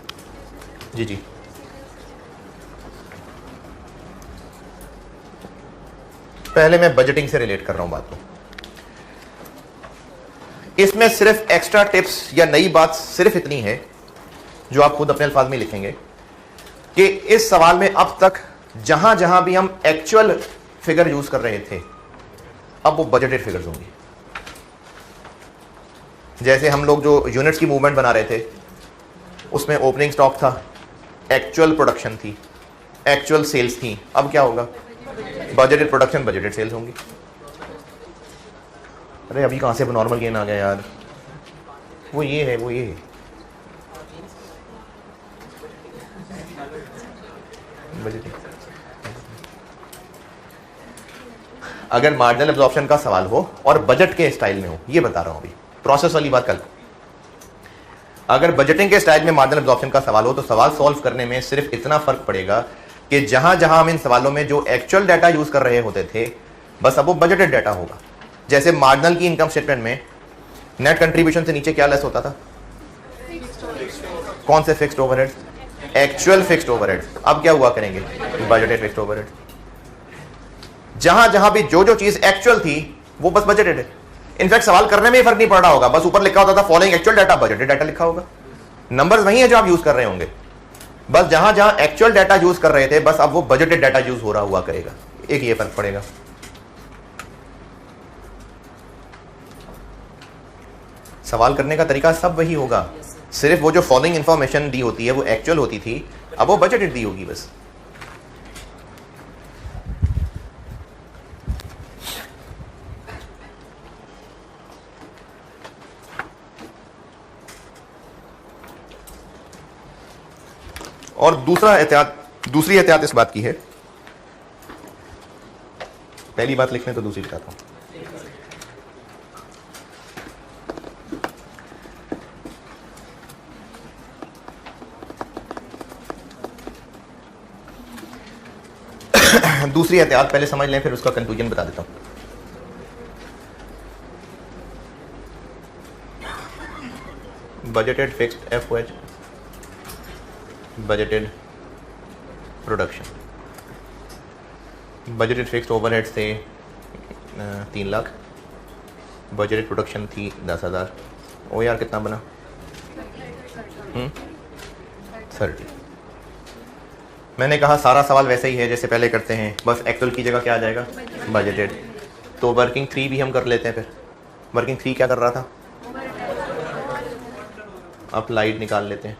जी जी, पहले मैं बजटिंग से रिलेट कर रहा हूं बात को। इसमें सिर्फ एक्स्ट्रा टिप्स या नई बात सिर्फ इतनी है जो आप खुद अपने अल्फाज में लिखेंगे कि इस सवाल में अब तक जहां जहां भी हम एक्चुअल फिगर यूज कर रहे थे, अब वो बजटेड फिगर्स होंगी। जैसे हम लोग जो यूनिट्स की मूवमेंट बना रहे थे, उसमें ओपनिंग स्टॉक था, एक्चुअल प्रोडक्शन थी, एक्चुअल सेल्स थी। अब क्या होगा? बजटेड प्रोडक्शन, बजटेड सेल्स होंगी। अरे अभी कहां से नॉर्मल गेन आ गया यार? वो ये है, वो ये है। बजटिंग। अगर मार्जिनल एब्जॉर्प्शन का सवाल हो और बजट के स्टाइल में हो, ये बता रहा हूं अभी, प्रोसेस वाली बात कल। अगर बजटिंग के स्टाइल में मार्जिनल एब्जॉर्प्शन का सवाल हो तो सवाल सॉल्व करने में सिर्फ इतना फर्क पड़ेगा कि जहां जहां हम इन सवालों में जो एक्चुअल डाटा यूज कर रहे होते थे, बस अब वो बजटेड डाटा होगा। जैसे मार्जिनल की इनकम स्टेटमेंट में नेट कंट्रीब्यूशन से नीचे क्या लेस होता था? कौन से fixed overheads? Actual fixed overheads. अब क्या हुआ करेंगे? Budgeted fixed overheads. जहां जहां भी जो जो चीज एक्चुअल थी वो बस बजटेड है। इनफैक्ट सवाल करने में ही फर्क नहीं पड़ रहा होगा, बस ऊपर लिखा होता था following actual data, budgeted data लिखा होगा। नंबर्स वही है जो आप यूज कर रहे होंगे, बस जहां जहां एक्चुअल डाटा यूज कर रहे थे बस अब वो बजटेड डाटा यूज हो रहा हुआ करेगा। एक ये फर्क पड़ेगा। सवाल करने का तरीका सब वही होगा, सिर्फ वो जो फॉलोइंग इंफॉर्मेशन दी होती है वो एक्चुअल होती थी, अब वो बजटेड दी होगी बस। और दूसरी एहतियात इस बात की है, पहली बात लिखने तो दूसरी बताता हूं। दूसरी एहतियात पहले समझ लें, फिर उसका कंक्लूजन बता देता हूं। Budgeted fixed FOH, budgeted production. Budgeted fixed overheads थे 3 लाख, बजटेड प्रोडक्शन थी 10,000। ओ यार कितना बना? 30। मैंने कहा सारा सवाल वैसे ही है जैसे पहले करते हैं, बस एक्चुअल की जगह क्या आ जाएगा? बजटेड। तो वर्किंग 3 भी हम कर लेते हैं। फिर वर्किंग 3 क्या कर रहा था? अप्लाइड निकाल लेते हैं।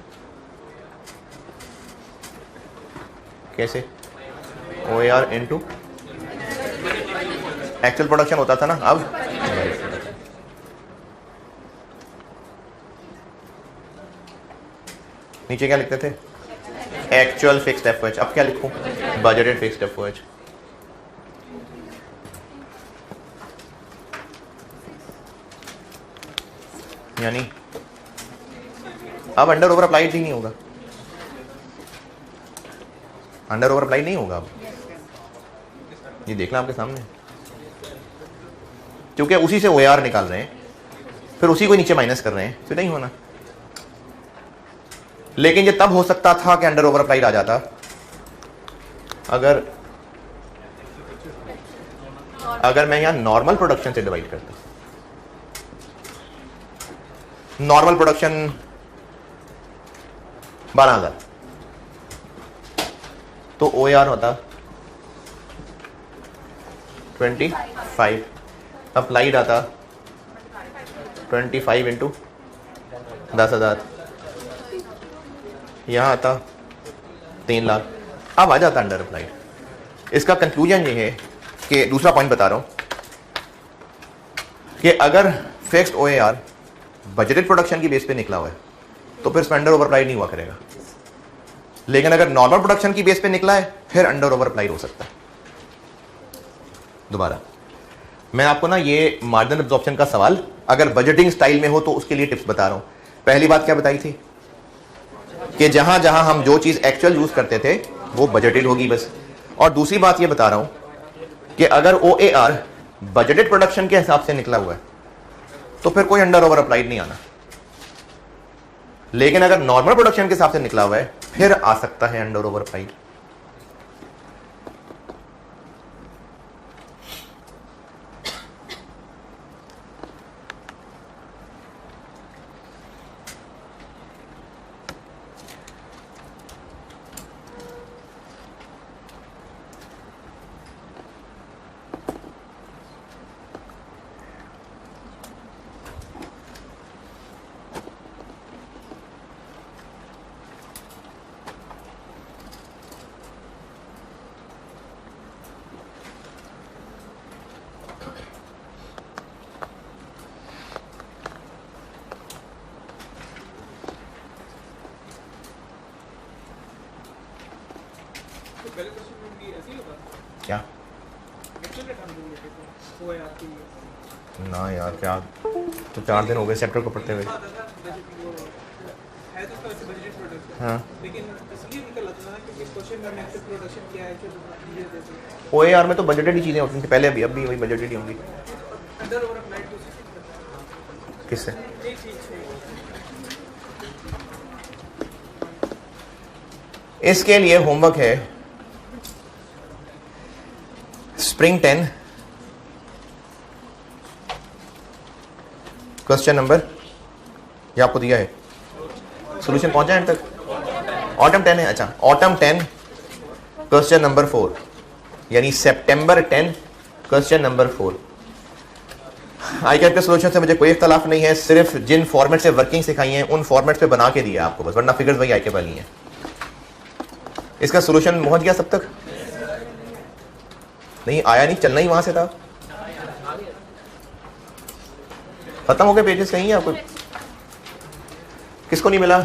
कैसे? OAR इनटू एक्चुअल प्रोडक्शन होता था ना, अब नीचे क्या लिखते थे? Actual fixed FOH. अब क्या लिखूं? Budgeted fixed FOH. यानी अब अंडर ओवर अप्लाइड ही नहीं होगा, अंडर ओवर अप्लाई नहीं होगा। अब ये देखना आपके सामने, क्योंकि उसी से OAR निकाल रहे हैं, फिर उसी को नीचे माइनस कर रहे हैं, तो नहीं होना। लेकिन ये तब हो सकता था कि अंडर ओवर अप्लाइड आ जाता अगर मैं यहां नॉर्मल प्रोडक्शन से डिवाइड करता। नॉर्मल प्रोडक्शन 12,000, तो OAR होता 25, अप्लाइड आता 25 इंटू 10,000, यहां आता 3 लाख। अब आ जाता अंडर अप्लाइड। इसका कंक्लूजन ये है कि दूसरा पॉइंट बता रहा हूं कि अगर फिक्स्ड OAR बजटेड प्रोडक्शन की बेस पे निकला हुआ है तो फिर इसमें अंडर ओवर अप्लाइड नहीं हुआ करेगा। लेकिन अगर नॉर्मल प्रोडक्शन की बेस पे निकला है फिर अंडर ओवर अप्लाइड हो सकता है। दोबारा, मैं आपको ना ये मार्जिनल एब्जॉर्प्शन का सवाल अगर बजटिंग स्टाइल में हो तो उसके लिए टिप्स बता रहा हूं। पहली बात क्या बताई थी कि जहां जहां हम जो चीज एक्चुअल यूज करते थे वो बजटेड होगी बस। और दूसरी बात ये बता रहा हूं कि अगर OAR बजटेड प्रोडक्शन के हिसाब से निकला हुआ है तो फिर कोई अंडर ओवर अप्लाइड नहीं आना, लेकिन अगर नॉर्मल प्रोडक्शन के हिसाब से निकला हुआ है फिर आ सकता है अंडर ओवर अप्लाइड। क्या ना यार, क्या तो 4 दिन हो गए चैप्टर को पढ़ते हुए। हाँ OAR में तो बजटेड ही चीजें होती थी पहले, अभी वही बजटेड ही होंगी। किससे? इसके लिए होमवर्क है स्प्रिंग 10 क्वेश्चन नंबर, ये आपको दिया है, सॉल्यूशन पहुंचा है तक? ऑटम 10 है, अच्छा ऑटम 10 क्वेश्चन नंबर 4 यानी सितंबर 10 क्वेश्चन नंबर 4। आईकैट के सॉल्यूशन से मुझे कोई इख्तलाफ नहीं है, सिर्फ जिन फॉर्मेट से वर्किंग सिखाई है उन फॉर्मेट पे बना के दिया आपको बस, वरना फिगर्स वही आईके वाली है। इसका सॉल्यूशन पहुंच गया सब तक? नहीं आया, नहीं चलना ही वहां से था, खत्म हो गए पेजेस कहीं है आपको? किसको नहीं मिला?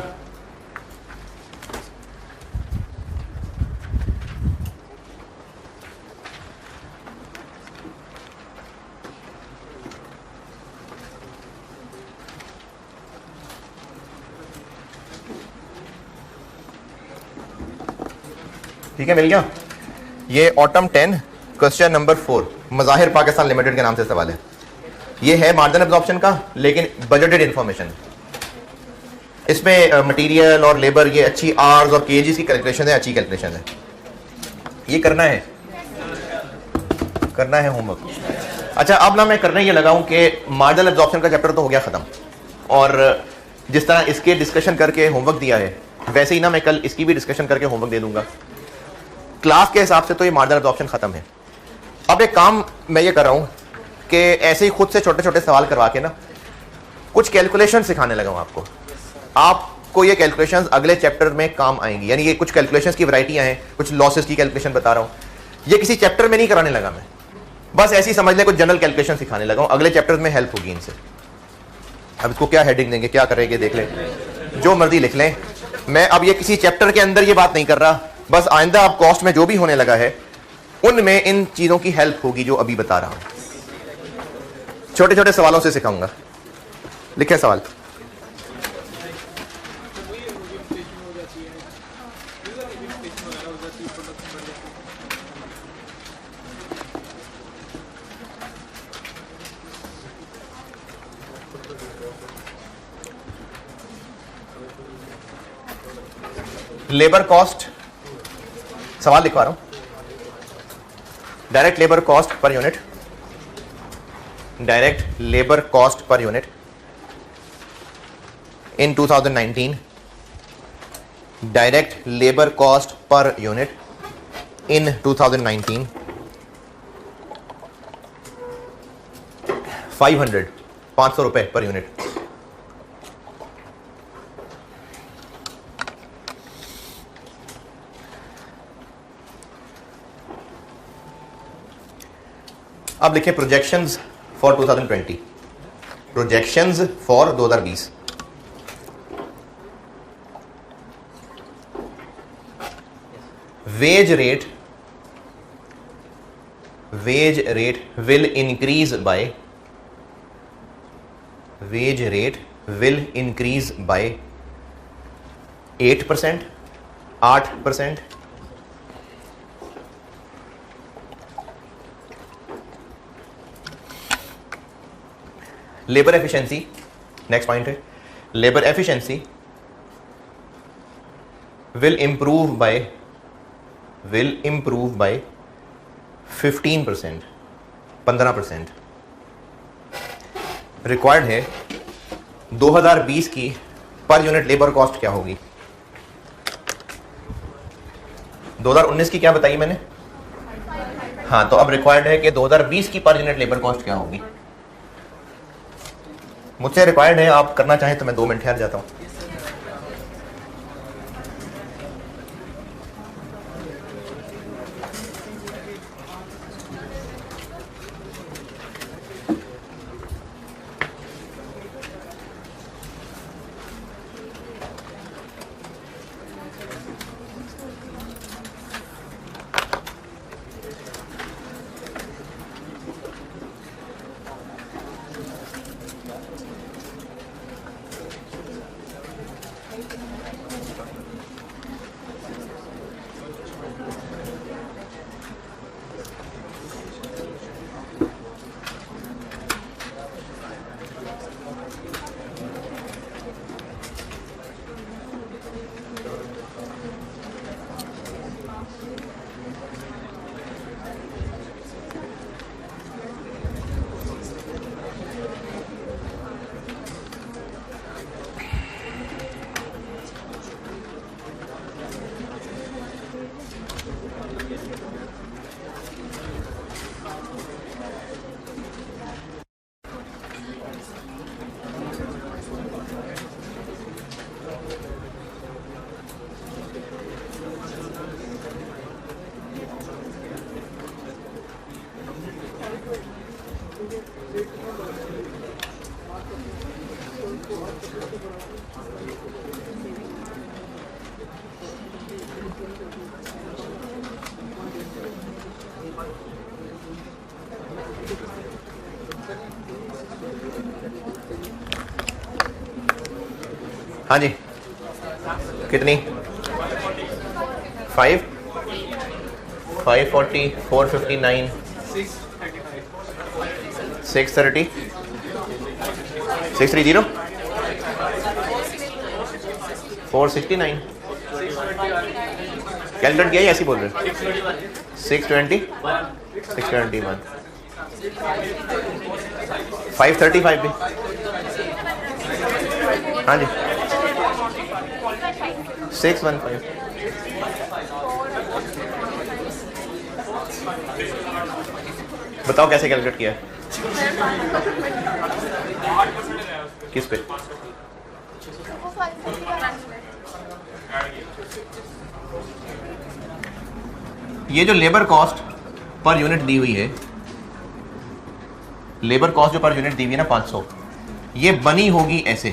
ठीक है, मिल गया। ये autumn 10 question number 4 Mazahir Pakistan limited के नाम से सवाल है। ये है मार्जिन एब्जॉर्प्शन का, लेकिन बजटेड इंफॉर्मेशन। इसमें मटेरियल और लेबर, ये अच्छी आवर्स और केजीज की कैलकुलेशन है, अच्छी कैलकुलेशन है। ये करना है होमवर्क। अच्छा, अब ना मैं करने ये लगा हूं कि मार्जिनल एब्जॉर्प्शन का चैप्टर तो हो गया खत्म, और जिस तरह इसके डिस्कशन करके होमवर्क दिया है वैसे ही ना मैं कल इसकी भी डिस्कशन करके होमवर्क दे दूंगा। क्लास के हिसाब से तो ये मार्जिनल एब्जॉर्प्शन खत्म है। अब एक काम मैं ये कर रहा हूं कि ऐसे ही खुद से छोटे छोटे सवाल करवा के ना कुछ कैलकुलेशन सिखाने लगा हूं आपको। आपको ये कैलकुलेशंस अगले चैप्टर में काम आएंगी, यानी ये कुछ कैलकुलेशंस की वैरायटियां हैं, कुछ लॉसेस की कैलकुलेशन बता रहा हूं। ये किसी चैप्टर में नहीं कराने लगा मैं, बस ऐसे ही समझ ले कुछ जनरल कैलकुलेशन सिखाने लगा हूं, अगले चैप्टर में हेल्प होगी इनसे। अब इसको क्या हेडिंग देंगे, क्या करेंगे देख लें, जो मर्जी लिख लें। मैं अब ये किसी चैप्टर के अंदर ये बात नहीं कर रहा, बस आइंदा आप कॉस्ट में जो भी होने लगा है उनमें इन चीजों की हेल्प होगी जो अभी बता रहा हूं। छोटे छोटे सवालों से सिखाऊंगा। लिखे सवाल। लेबर कॉस्ट, सवाल लिखवा रहा हूं। Direct labour cost per unit, direct labour cost per unit in 2019, direct labor cost per unit in 2019 500 रुपए पर यूनिट। अब लिखे projections for 2020, projections for 2020। Wage rate will increase by 8%, 8%, labour efficiency, next point है, labour efficiency will improve by 15%, 15%। Required है 2020 की पर यूनिट लेबर कॉस्ट क्या होगी? 2019 की क्या बताई मैंने? हाँ, तो अब रिक्वायर्ड है कि 2020 की पर यूनिट लेबर कॉस्ट क्या होगी। मुझसे रिक्वायर्ड है, आप करना चाहें तो मैं 2 मिनट ठहर जाता हूं। हाँ जी, कितनी? 5, 540, 459, 630, 630, 469। कैलकुलेट किया या ऐसे बोल रहे? 620, 621, 535 भी। हाँ जी, 615। बताओ कैसे कैलकुलेट किया? किस पे? ये जो लेबर कॉस्ट पर यूनिट दी हुई है, लेबर कॉस्ट जो पर यूनिट दी हुई है ना 500, ये बनी होगी ऐसे,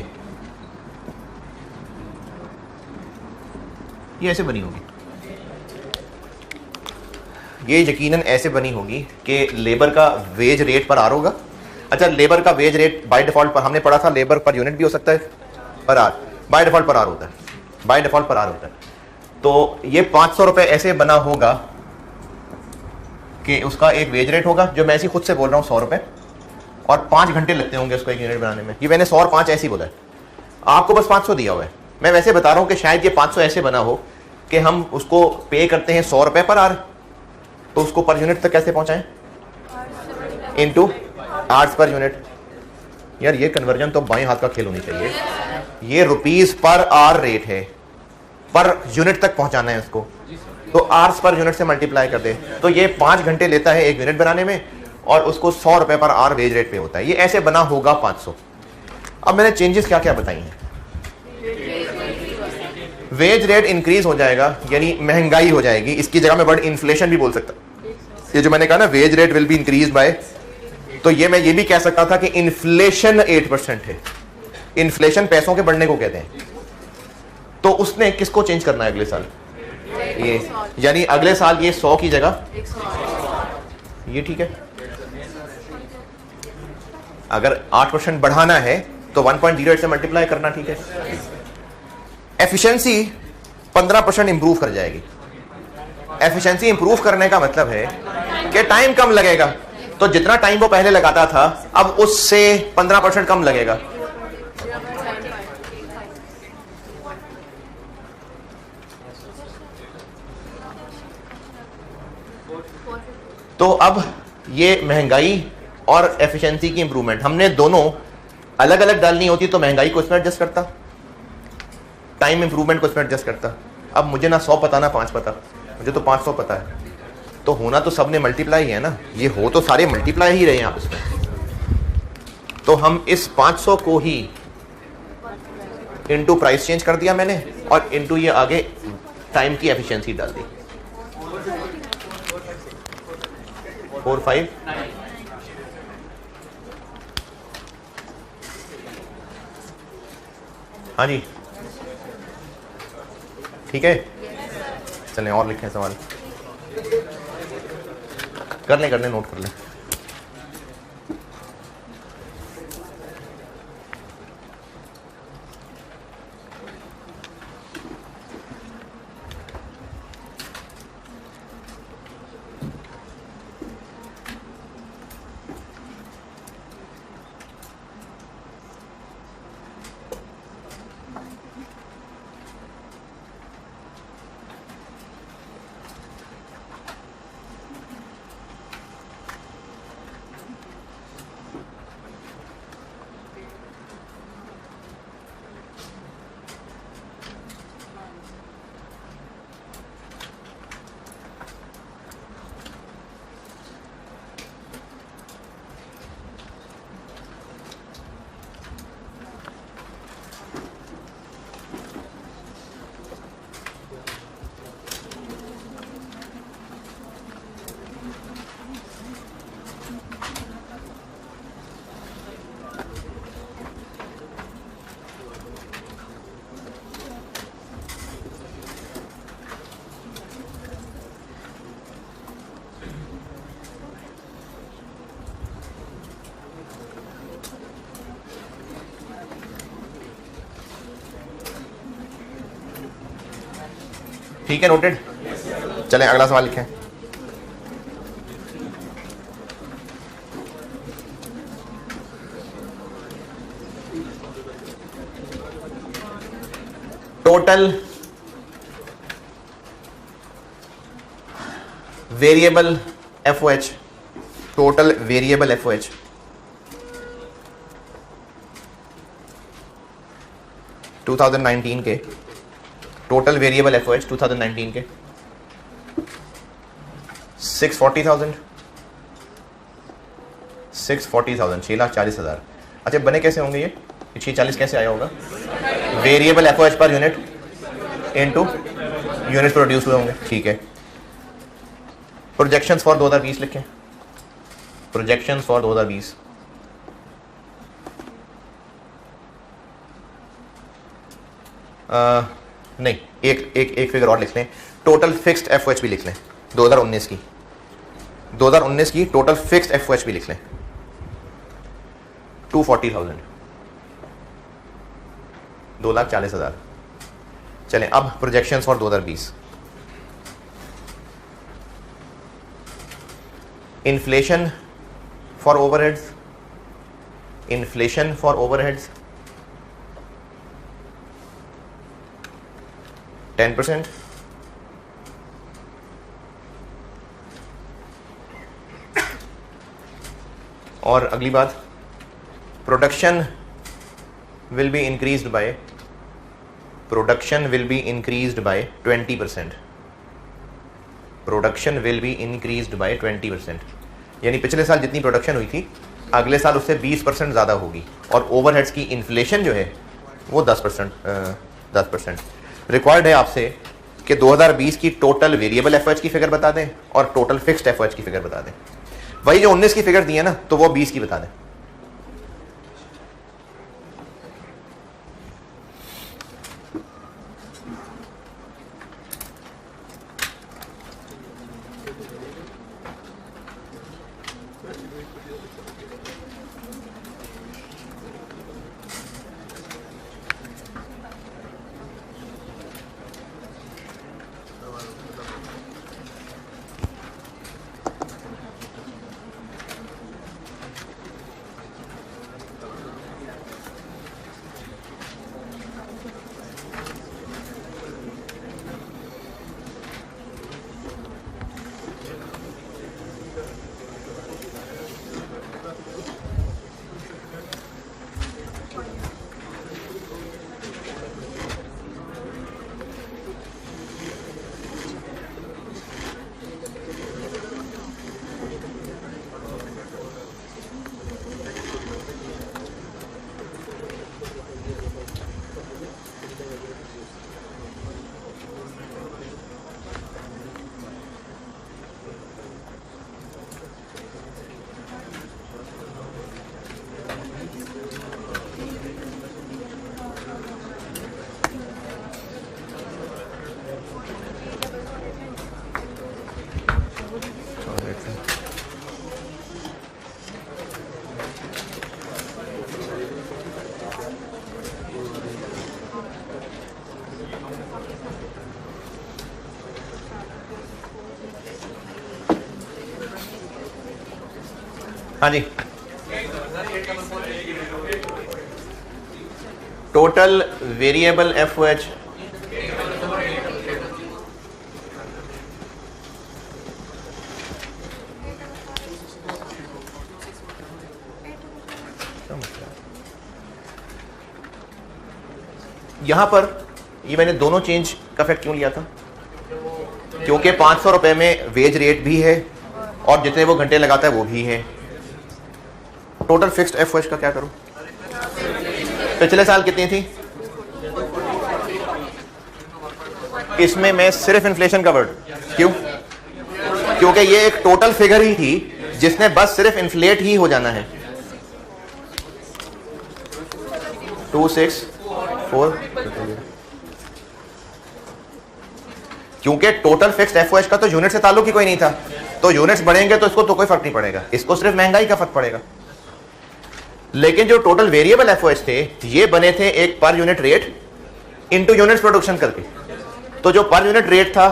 ये ऐसे बनी होगी, ये यकीनन ऐसे बनी होगी कि लेबर का वेज रेट पर आर होगा। अच्छा, लेबर का वेज रेट बाय डिफॉल्ट पर हमने पढ़ा था, लेबर पर यूनिट भी हो सकता है पर आर, बाय डिफॉल्ट पर आर होता है, बाय डिफॉल्ट पर आर होता है। तो ये 500 रुपए ऐसे बना होगा कि उसका एक वेज रेट होगा, जो मैं ऐसे खुद से बोल रहा हूँ 100 रुपए, और 5 घंटे लगते होंगे उसको एक यूनिट बनाने में। ये मैंने 100 और 5 ऐसे ही बोला है, आपको बस 500 दिया हुआ है। मैं वैसे बता रहा हूँ कि शायद ये 500 ऐसे बना हो कि हम उसको पे करते हैं 100 रुपए पर आर, तो उसको पर यूनिट तक कैसे पहुंचाएं? Into hours per unit. यार ये कन्वर्जन तो बाएं हाथ का खेल होनी चाहिए। ये रुपीस पर आर रेट है, पर यूनिट तक पहुंचाना है उसको, तो आवर्स पर यूनिट से मल्टीप्लाई कर दे, तो ये 5 घंटे लेता है एक यूनिट बनाने में, और उसको 100 रुपए पर आर वेज रेट पे होता है। ये ऐसे बना होगा 500। अब मैंने चेंजेस क्या क्या बताई हैं? वेज रेट इंक्रीज हो जाएगा, यानी महंगाई हो जाएगी। इसकी जगह मैं वर्ड इन्फ्लेशन भी बोल सकता। ये जो मैंने कहा ना, veg rate will be increase by, तो ये मैं ये भी कह सकता था कि इन्फ्लेशन 8% है। इन्फ्लेशन पैसों के बढ़ने को कहते हैं। तो उसने किसको चेंज करना है अगले साल? ये, यानी अगले साल ये 100 की जगह ये ठीक है। अगर 8% बढ़ाना है तो 1.08 से मल्टीप्लाई करना, ठीक है। एफिशिएंसी 15% इंप्रूव कर जाएगी। एफिशिएंसी इंप्रूव करने का मतलब है कि टाइम कम लगेगा, तो जितना टाइम वो पहले लगाता था अब उससे 15% कम लगेगा। तो अब ये महंगाई और एफिशिएंसी की इंप्रूवमेंट हमने दोनों अलग अलग डालनी होती तो महंगाई को इसमें एडजस्ट करता, टाइम इंप्रूवमेंट को इसमें एडजस्ट करता। अब मुझे ना 100 पता ना 5 पता, मुझे तो 500 पता है, तो होना तो सबने मल्टीप्लाई है ना, ये हो तो सारे मल्टीप्लाई ही रहे हैं आप इसमें। तो हम इस 500 को ही इनटू प्राइस चेंज कर दिया मैंने और इनटू ये आगे टाइम की एफिशिएंसी डाल दी। 4 5 हाँ जी ठीक है। चलें और लिखें सवाल, कर लें नोट कर लें। ठीक है, नोटेड। चलें अगला सवाल लिखें। Total variable FOH, total variable FOH 2019 के, टोटल वेरिएबल एफओएच 2019 के 640,000 6,40,000। अच्छा बने कैसे होंगे ये 640 कैसे आया होगा? Variable FOH per unit into unit produce हुए होंगे, ठीक है। प्रोजेक्शंस फॉर 2020 लिखें, प्रोजेक्शंस फॉर 2020। नहीं, एक फिगर और लिख लें, टोटल फिक्स्ड एफओएच भी लिख लें 2019 की, 2019 की टोटल फिक्स्ड एफओएच भी लिख लें 240,000, 2,40,000। चलें अब projections for 2020। Inflation for overheads, inflation for overheads 10%, और अगली बात, production will be increased by, production will be increased by 20%, production will be increased by 20%, यानी पिछले साल जितनी प्रोडक्शन हुई थी अगले साल उससे 20% ज़्यादा होगी, और ओवरहेड्स की इन्फ्लेशन जो है वो 10%। रिक्वायर्ड है आपसे कि 2020 की टोटल वेरिएबल एफओएच की फिगर बता दें और टोटल फिक्स्ड एफओएच की फिगर बता दें। वही जो 19 की फिगर दी है ना, तो वो 20 की बता दें। हाँ जी, टोटल वेरिएबल FOH यहां पर ये मैंने दोनों चेंज का फैक्ट क्यों लिया था? क्योंकि 500 रुपए में वेज रेट भी है और जितने वो घंटे लगाता है वो भी है। टोटल फिक्स्ड FOH का क्या करूं? पिछले साल कितनी थी? इसमें मैं सिर्फ इन्फ्लेशन कवर्ड, क्यों? क्योंकि ये एक टोटल फिगर ही थी जिसने बस सिर्फ इन्फ्लेट ही हो जाना है। 264, क्योंकि टोटल फिक्स्ड FOH का तो यूनिट से ताल्लुक ही कोई नहीं था, तो यूनिट्स बढ़ेंगे तो इसको तो कोई फर्क नहीं पड़ेगा, इसको सिर्फ महंगाई का फर्क पड़ेगा। लेकिन जो टोटल वेरिएबल FOH थे ये बने थे एक per unit rate into units production करके, तो जो पर यूनिट रेट था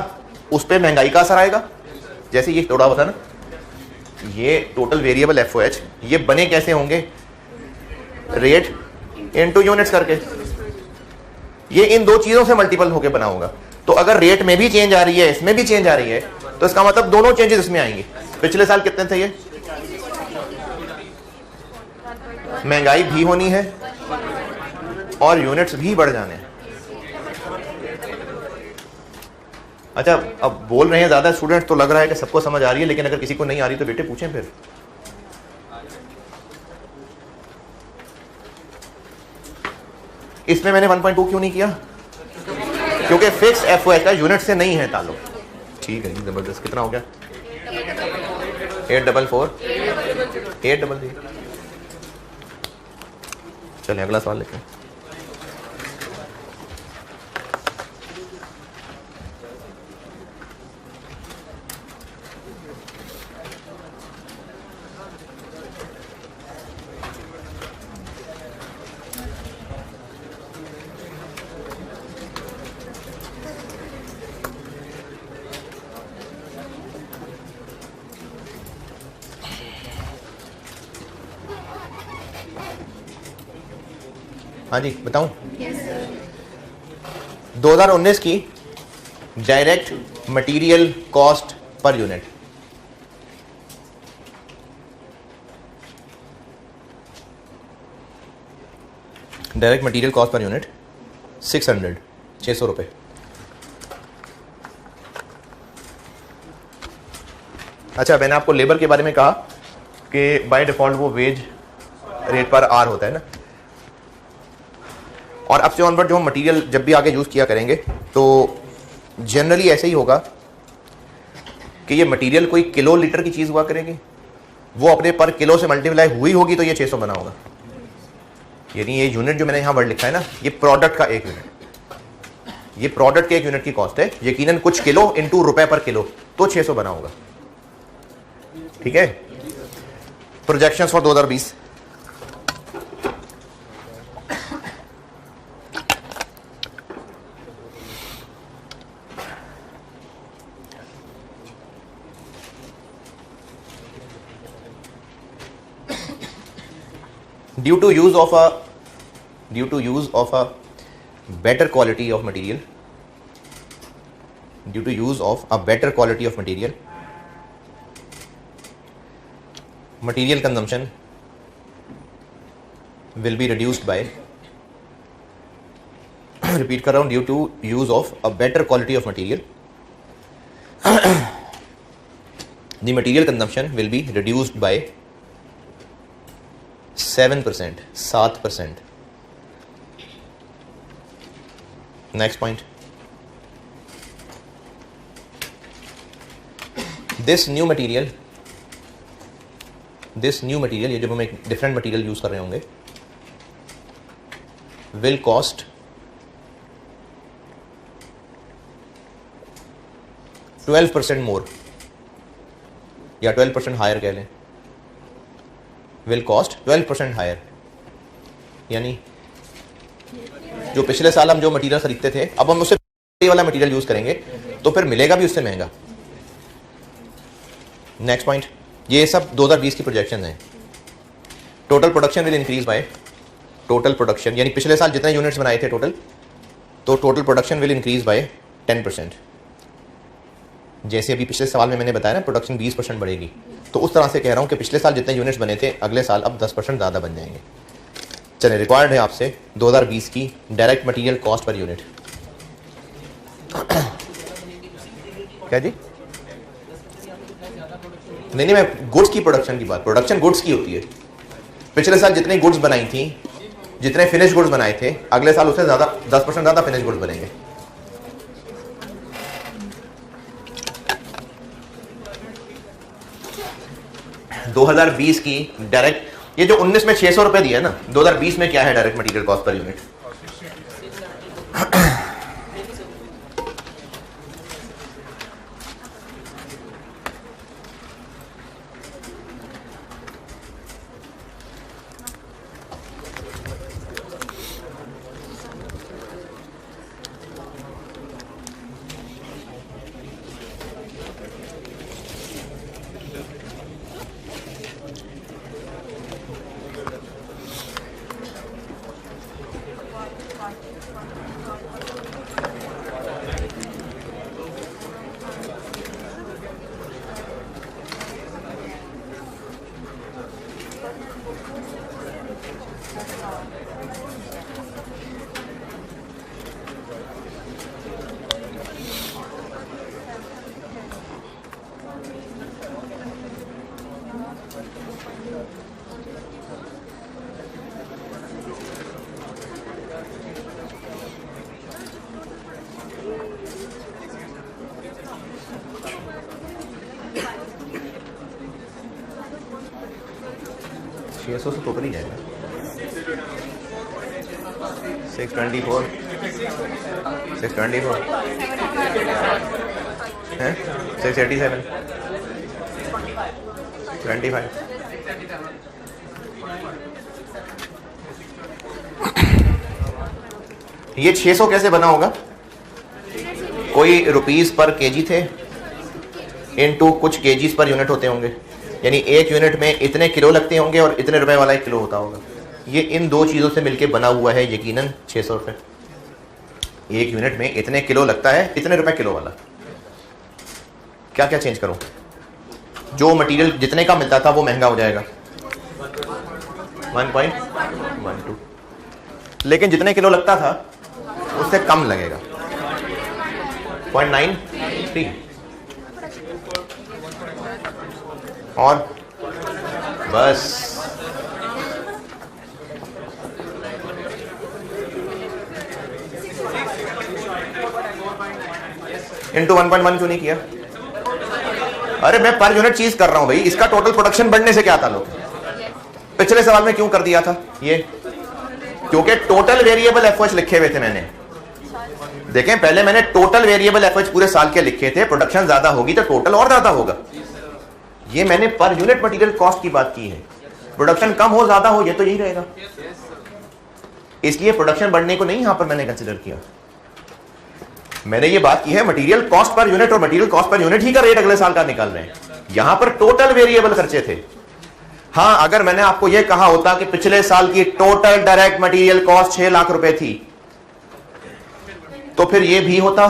उस पर महंगाई का असर आएगा। जैसे ये थोड़ा होता ना, ये टोटल वेरिएबल FOH ये बने कैसे होंगे? रेट इनटू यूनिट्स करके, ये इन दो चीजों से मल्टीपल होके बना होगा। तो अगर रेट में भी चेंज आ रही है, इसमें भी चेंज आ रही है, तो इसका मतलब दोनों चेंजेस इसमें आएंगे। पिछले साल कितने थे ये? महंगाई भी होनी है और यूनिट्स भी बढ़ जाने हैं। अच्छा, अब बोल रहे हैं ज्यादा स्टूडेंट तो लग रहा है कि सबको समझ आ रही है, लेकिन अगर किसी को नहीं आ रही तो बेटे पूछें फिर। इसमें मैंने 1.2 क्यों नहीं किया? क्योंकि फिक्स FOH का यूनिट से नहीं है ताल्लुक। ठीक है, जबरदस्त। कितना हो गया? 844 833। चलिए अगला सवाल लेते हैं। हाँ जी बताऊं? 2019 की direct material cost per unit, direct material cost per unit 600 रुपए। अच्छा, मैंने आपको लेबर के बारे में कहा कि बाय डिफॉल्ट वो वेज रेट पर आर होता है ना, और अब से ऑनवर्ड जो हम मटेरियल जब भी आगे यूज़ किया करेंगे तो जनरली ऐसे ही होगा कि ये मटेरियल कोई किलो लीटर की चीज़ हुआ करेगी, वो अपने पर किलो से मल्टीप्लाई हुई होगी तो ये 600 बना होगा। यानी ये यूनिट जो मैंने यहाँ वर्ड लिखा है ना, ये प्रोडक्ट का एक यूनिट, ये प्रोडक्ट के एक यूनिट की कॉस्ट है, यकीनन कुछ किलो इंटू रुपए पर किलो, तो 600 बना होगा। ठीक है, projections for 2020। due to use of a better quality of material, due to use of a better quality of material, material consumption will be reduced by, repeat कर रहा हूँ, due to use of a better quality of material the material consumption will be reduced by 7%, 7%. Next point. This new material, ये जब हम एक डिफरेंट मटेरियल यूज कर रहे होंगे, will cost 12% more या 12% हायर कह लें, will cost 12% हायर। यानी जो पिछले साल हम जो मटेरियल खरीदते थे, अब हम उससे वाला मटेरियल यूज करेंगे तो फिर मिलेगा भी उससे महंगा। नेक्स्ट पॉइंट, ये सब 2020 की प्रोजेक्शन हैं। Total production will increase bye, total production यानी पिछले साल जितने यूनिट्स बनाए थे टोटल, तो total production will increase bye 10%। जैसे अभी पिछले सवाल में मैंने बताया ना प्रोडक्शन 20% बढ़ेगी, तो उस तरह से कह रहा हूँ कि पिछले साल जितने यूनिट्स बने थे अगले साल अब 10% ज़्यादा बन जाएंगे। चलिए, रिक्वायर्ड है आपसे 2020 की direct material cost per unit. क्या जी? नहीं, मैं गुड्स की प्रोडक्शन की बात, प्रोडक्शन गुड्स की होती है। पिछले साल जितनी गुड्स बनाई थी, जितने फिनिश गुड्स बनाए थे, अगले साल उससे ज़्यादा 10% ज़्यादा फिनिश गुड्स बनेंगे। दो 2020 की डायरेक्ट, ये जो 19 में 600 रुपए दिया है ना, 2020 में क्या है direct material cost per unit? सौ से टोटल ही जाएगा 624 है 687 25। ये 600 कैसे बना होगा? कोई रुपीस पर केजी थे इनटू कुछ केजीज पर यूनिट होते होंगे, यानी एक यूनिट में इतने किलो लगते होंगे और इतने रुपए वाला 1 किलो होता होगा। ये इन दो चीज़ों से मिलके बना हुआ है यकीनन 600 रुपये। एक यूनिट में इतने किलो लगता है, इतने रुपए किलो वाला। क्या क्या चेंज करूं? जो मटेरियल जितने का मिलता था वो महंगा हो जाएगा 1.12, लेकिन जितने किलो लगता था उससे कम लगेगा 0.93 और बस इंटू 1.1 क्यों नहीं किया? अरे मैं पर यूनिट चीज कर रहा हूं भाई, इसका टोटल प्रोडक्शन बढ़ने से क्या ताल्लुक है? पिछले सवाल में क्यों कर दिया था ये? क्योंकि टोटल वेरिएबल एफओएच लिखे हुए थे मैंने। देखें, पहले मैंने टोटल वेरिएबल एफओएच पूरे साल के लिखे थे, प्रोडक्शन ज्यादा होगी तो टोटल और ज्यादा होगा। ये मैंने पर यूनिट मटेरियल कॉस्ट की बात की है। प्रोडक्शन कम हो ज्यादा हो ये तो यही रहेगा, इसलिए प्रोडक्शन बढ़ने को नहीं यहां पर मैंने कंसिडर किया। मैंने ये बात की है मटेरियल कॉस्ट पर यूनिट, और मटेरियल कॉस्ट पर यूनिट ही का रेट अगले साल का निकाल रहे हैं। यहां पर टोटल वेरिएबल खर्चे थे। हां, अगर मैंने आपको यह कहा होता कि पिछले साल की total direct material cost 6 lakh रुपए थी, तो फिर यह भी होता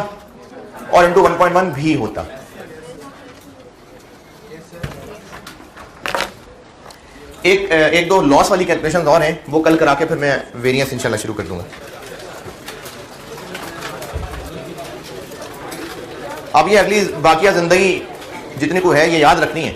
और इंटू 1.1 भी होता। एक दो लॉस वाली कैलकुलेशंस और हैं, वो कल करा के फिर मैं वेरिएंस इंशाल्लाह शुरू कर दूंगा। अब ये अगली बाकिया जिंदगी जितनी को है ये याद रखनी है।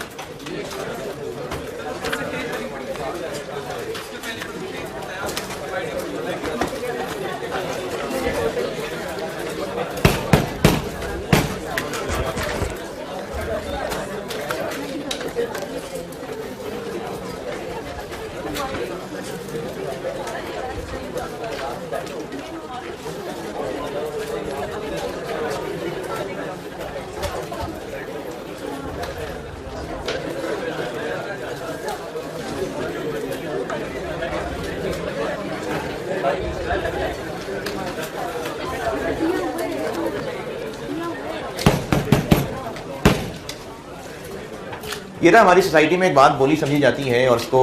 ये ना हमारी सोसाइटी में एक बात बोली समझी जाती है और उसको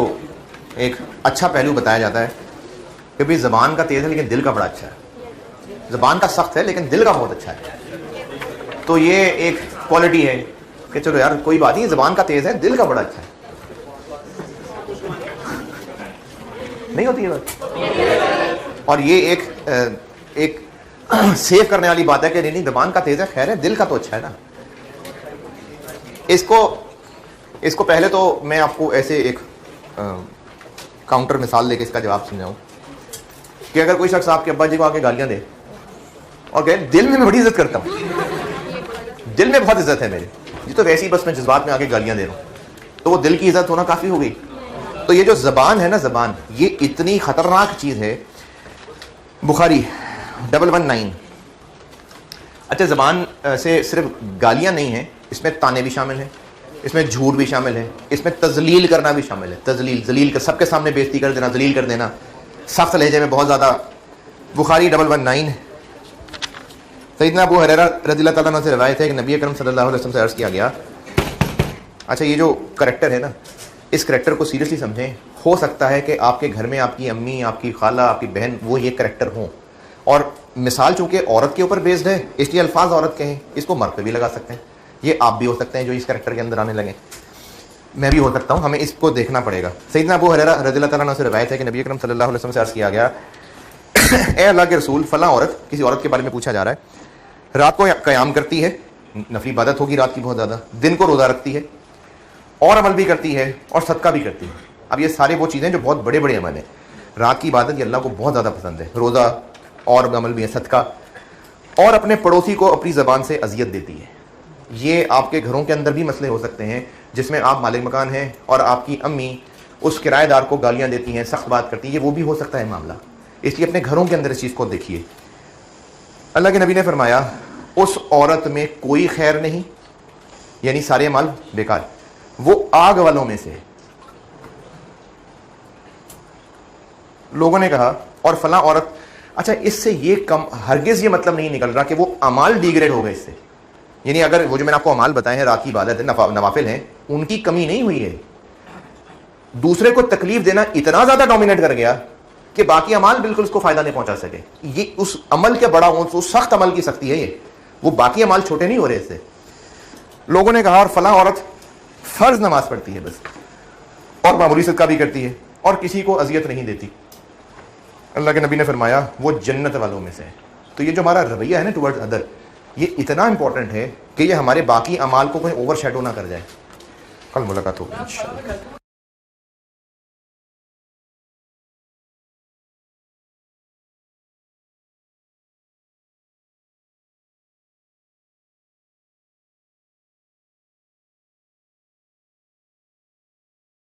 एक अच्छा पहलू बताया जाता है कि भाई ज़बान का तेज़ है लेकिन दिल का बड़ा अच्छा है, ज़बान का सख्त है लेकिन दिल का बहुत अच्छा है। तो ये एक क्वालिटी है कि चलो यार कोई बात नहीं, ज़बान का तेज़ है, दिल का बड़ा अच्छा है। नहीं होती ये बात। और ये एक सेव करने वाली बात है कि नहीं ज़बान का तेज़ है, खैर है, दिल का तो अच्छा है ना। इसको पहले तो मैं आपको ऐसे एक काउंटर मिसाल लेके इसका जवाब समझाऊं कि अगर कोई शख्स आपके अब्बा जी को आके गालियां दे और कहे दिल में मैं बड़ी इज्जत करता हूं, दिल में बहुत इज्जत है मेरी, ये तो वैसे ही बस मैं जज्बात में आके गालियां दे रहा हूं, तो वो दिल की इज्जत होना काफ़ी हो गई। तो ये जो ज़बान है ना, ज़बान ये इतनी ख़तरनाक चीज़ है। बुखारी 119। अच्छा, ज़बान से सिर्फ गालियां नहीं हैं, इसमें ताने भी शामिल हैं, इसमें झूठ भी शामिल है, इसमें तजलील करना भी शामिल है। जलील कर, सबके सामने बेइज्जती कर देना, जलील कर देना, सख्त लहजे में बहुत ज़्यादा। बुखारी 119। सैयदना अबू हुरैरा रज़ियल्लाहु ताला अन्हु से रवायत है कि नबी अकरम सल्लल्लाहु अलैहि वसल्लम से अर्ज़ किया गया। अच्छा, ये जो करैक्टर है ना, इस करैक्टर को सीरियसली समझें। हो सकता है कि आपके घर में आपकी अम्मी, आपकी खाला, आपकी बहन वो ये करैक्टर हों, और मिसाल चूँकि औरत के ऊपर बेस्ड है इसलिए अल्फाज औरत के हैं, इसको मर्द पे भी लगा सकते हैं। ये आप भी हो सकते हैं जो इस करैक्टर के अंदर आने लगे, मैं भी हो सकता हूँ, हमें इसको देखना पड़ेगा। सैयदना अबू हुरैरा रज़ियल्लाहु ताला अन्हु से रवायत है कि नबी अकरम सल्लल्लाहु अलैहि वसल्लम से अर्ज़ किया गया, ए अल्लाह के रसूल, फला औरत, किसी औरत के बारे में पूछा जा रहा है, रात को क़याम करती है, नफली इबादत होगी रात की बहुत ज़्यादा, दिन को रोज़ा रखती है और अमल भी करती है और सदका भी करती है। अब ये सारे वो चीज़ें जो बहुत बड़े बड़े अमल हैं। रात की इबादत ये अल्लाह को बहुत ज़्यादा पसंद है, रोज़ा और अमल भी है, सदका, और अपने पड़ोसी को अपनी ज़बान से अजियत देती है। ये आपके घरों के अंदर भी मसले हो सकते हैं जिसमें आप मालिक मकान हैं और आपकी अम्मी उस किराएदार को गालियाँ देती हैं, सख्त बात करती है, वो भी हो सकता है मामला। इसलिए अपने घरों के अंदर इस चीज़ को देखिए। अल्लाह के नबी ने फरमाया, उस औरत में कोई खैर नहीं, यानी सारे अमाल बेकार, वो आग वालों में से है। लोगों ने कहा, और फला औरत, अच्छा इससे ये कम हरगिज़ ये मतलब नहीं निकल रहा कि वो अमाल डिग्रेड हो गए इससे, यानी अगर वो जो मैंने आपको अमाल बताए हैं, रात की इबादत है, नवाफिल हैं, उनकी कमी नहीं हुई है, दूसरे को तकलीफ देना इतना ज़्यादा डोमिनेट कर गया कि बाकी अमाल बिल्कुल उसको फ़ायदा नहीं पहुंचा सके। ये उस अमल के बड़ा हो, उस सख्त अमल की सख्ती है ये, वो बाकी अमाल छोटे नहीं हो रहे इससे। लोगों ने कहा, और फला औरत फ़र्ज नमाज पढ़ती है बस, और मामूली सदका भी करती है और किसी को अजियत नहीं देती। अल्लाह के नबी ने फरमाया, वो जन्नत वालों में से है। तो ये जो हमारा रवैया है ना टुवर्ड्स अदर, ये इतना इंपॉर्टेंट है कि ये हमारे बाकी अमाल को कोई ओवरशैडो ना कर जाए। कल मुलाकात होगी इंशाअल्लाह।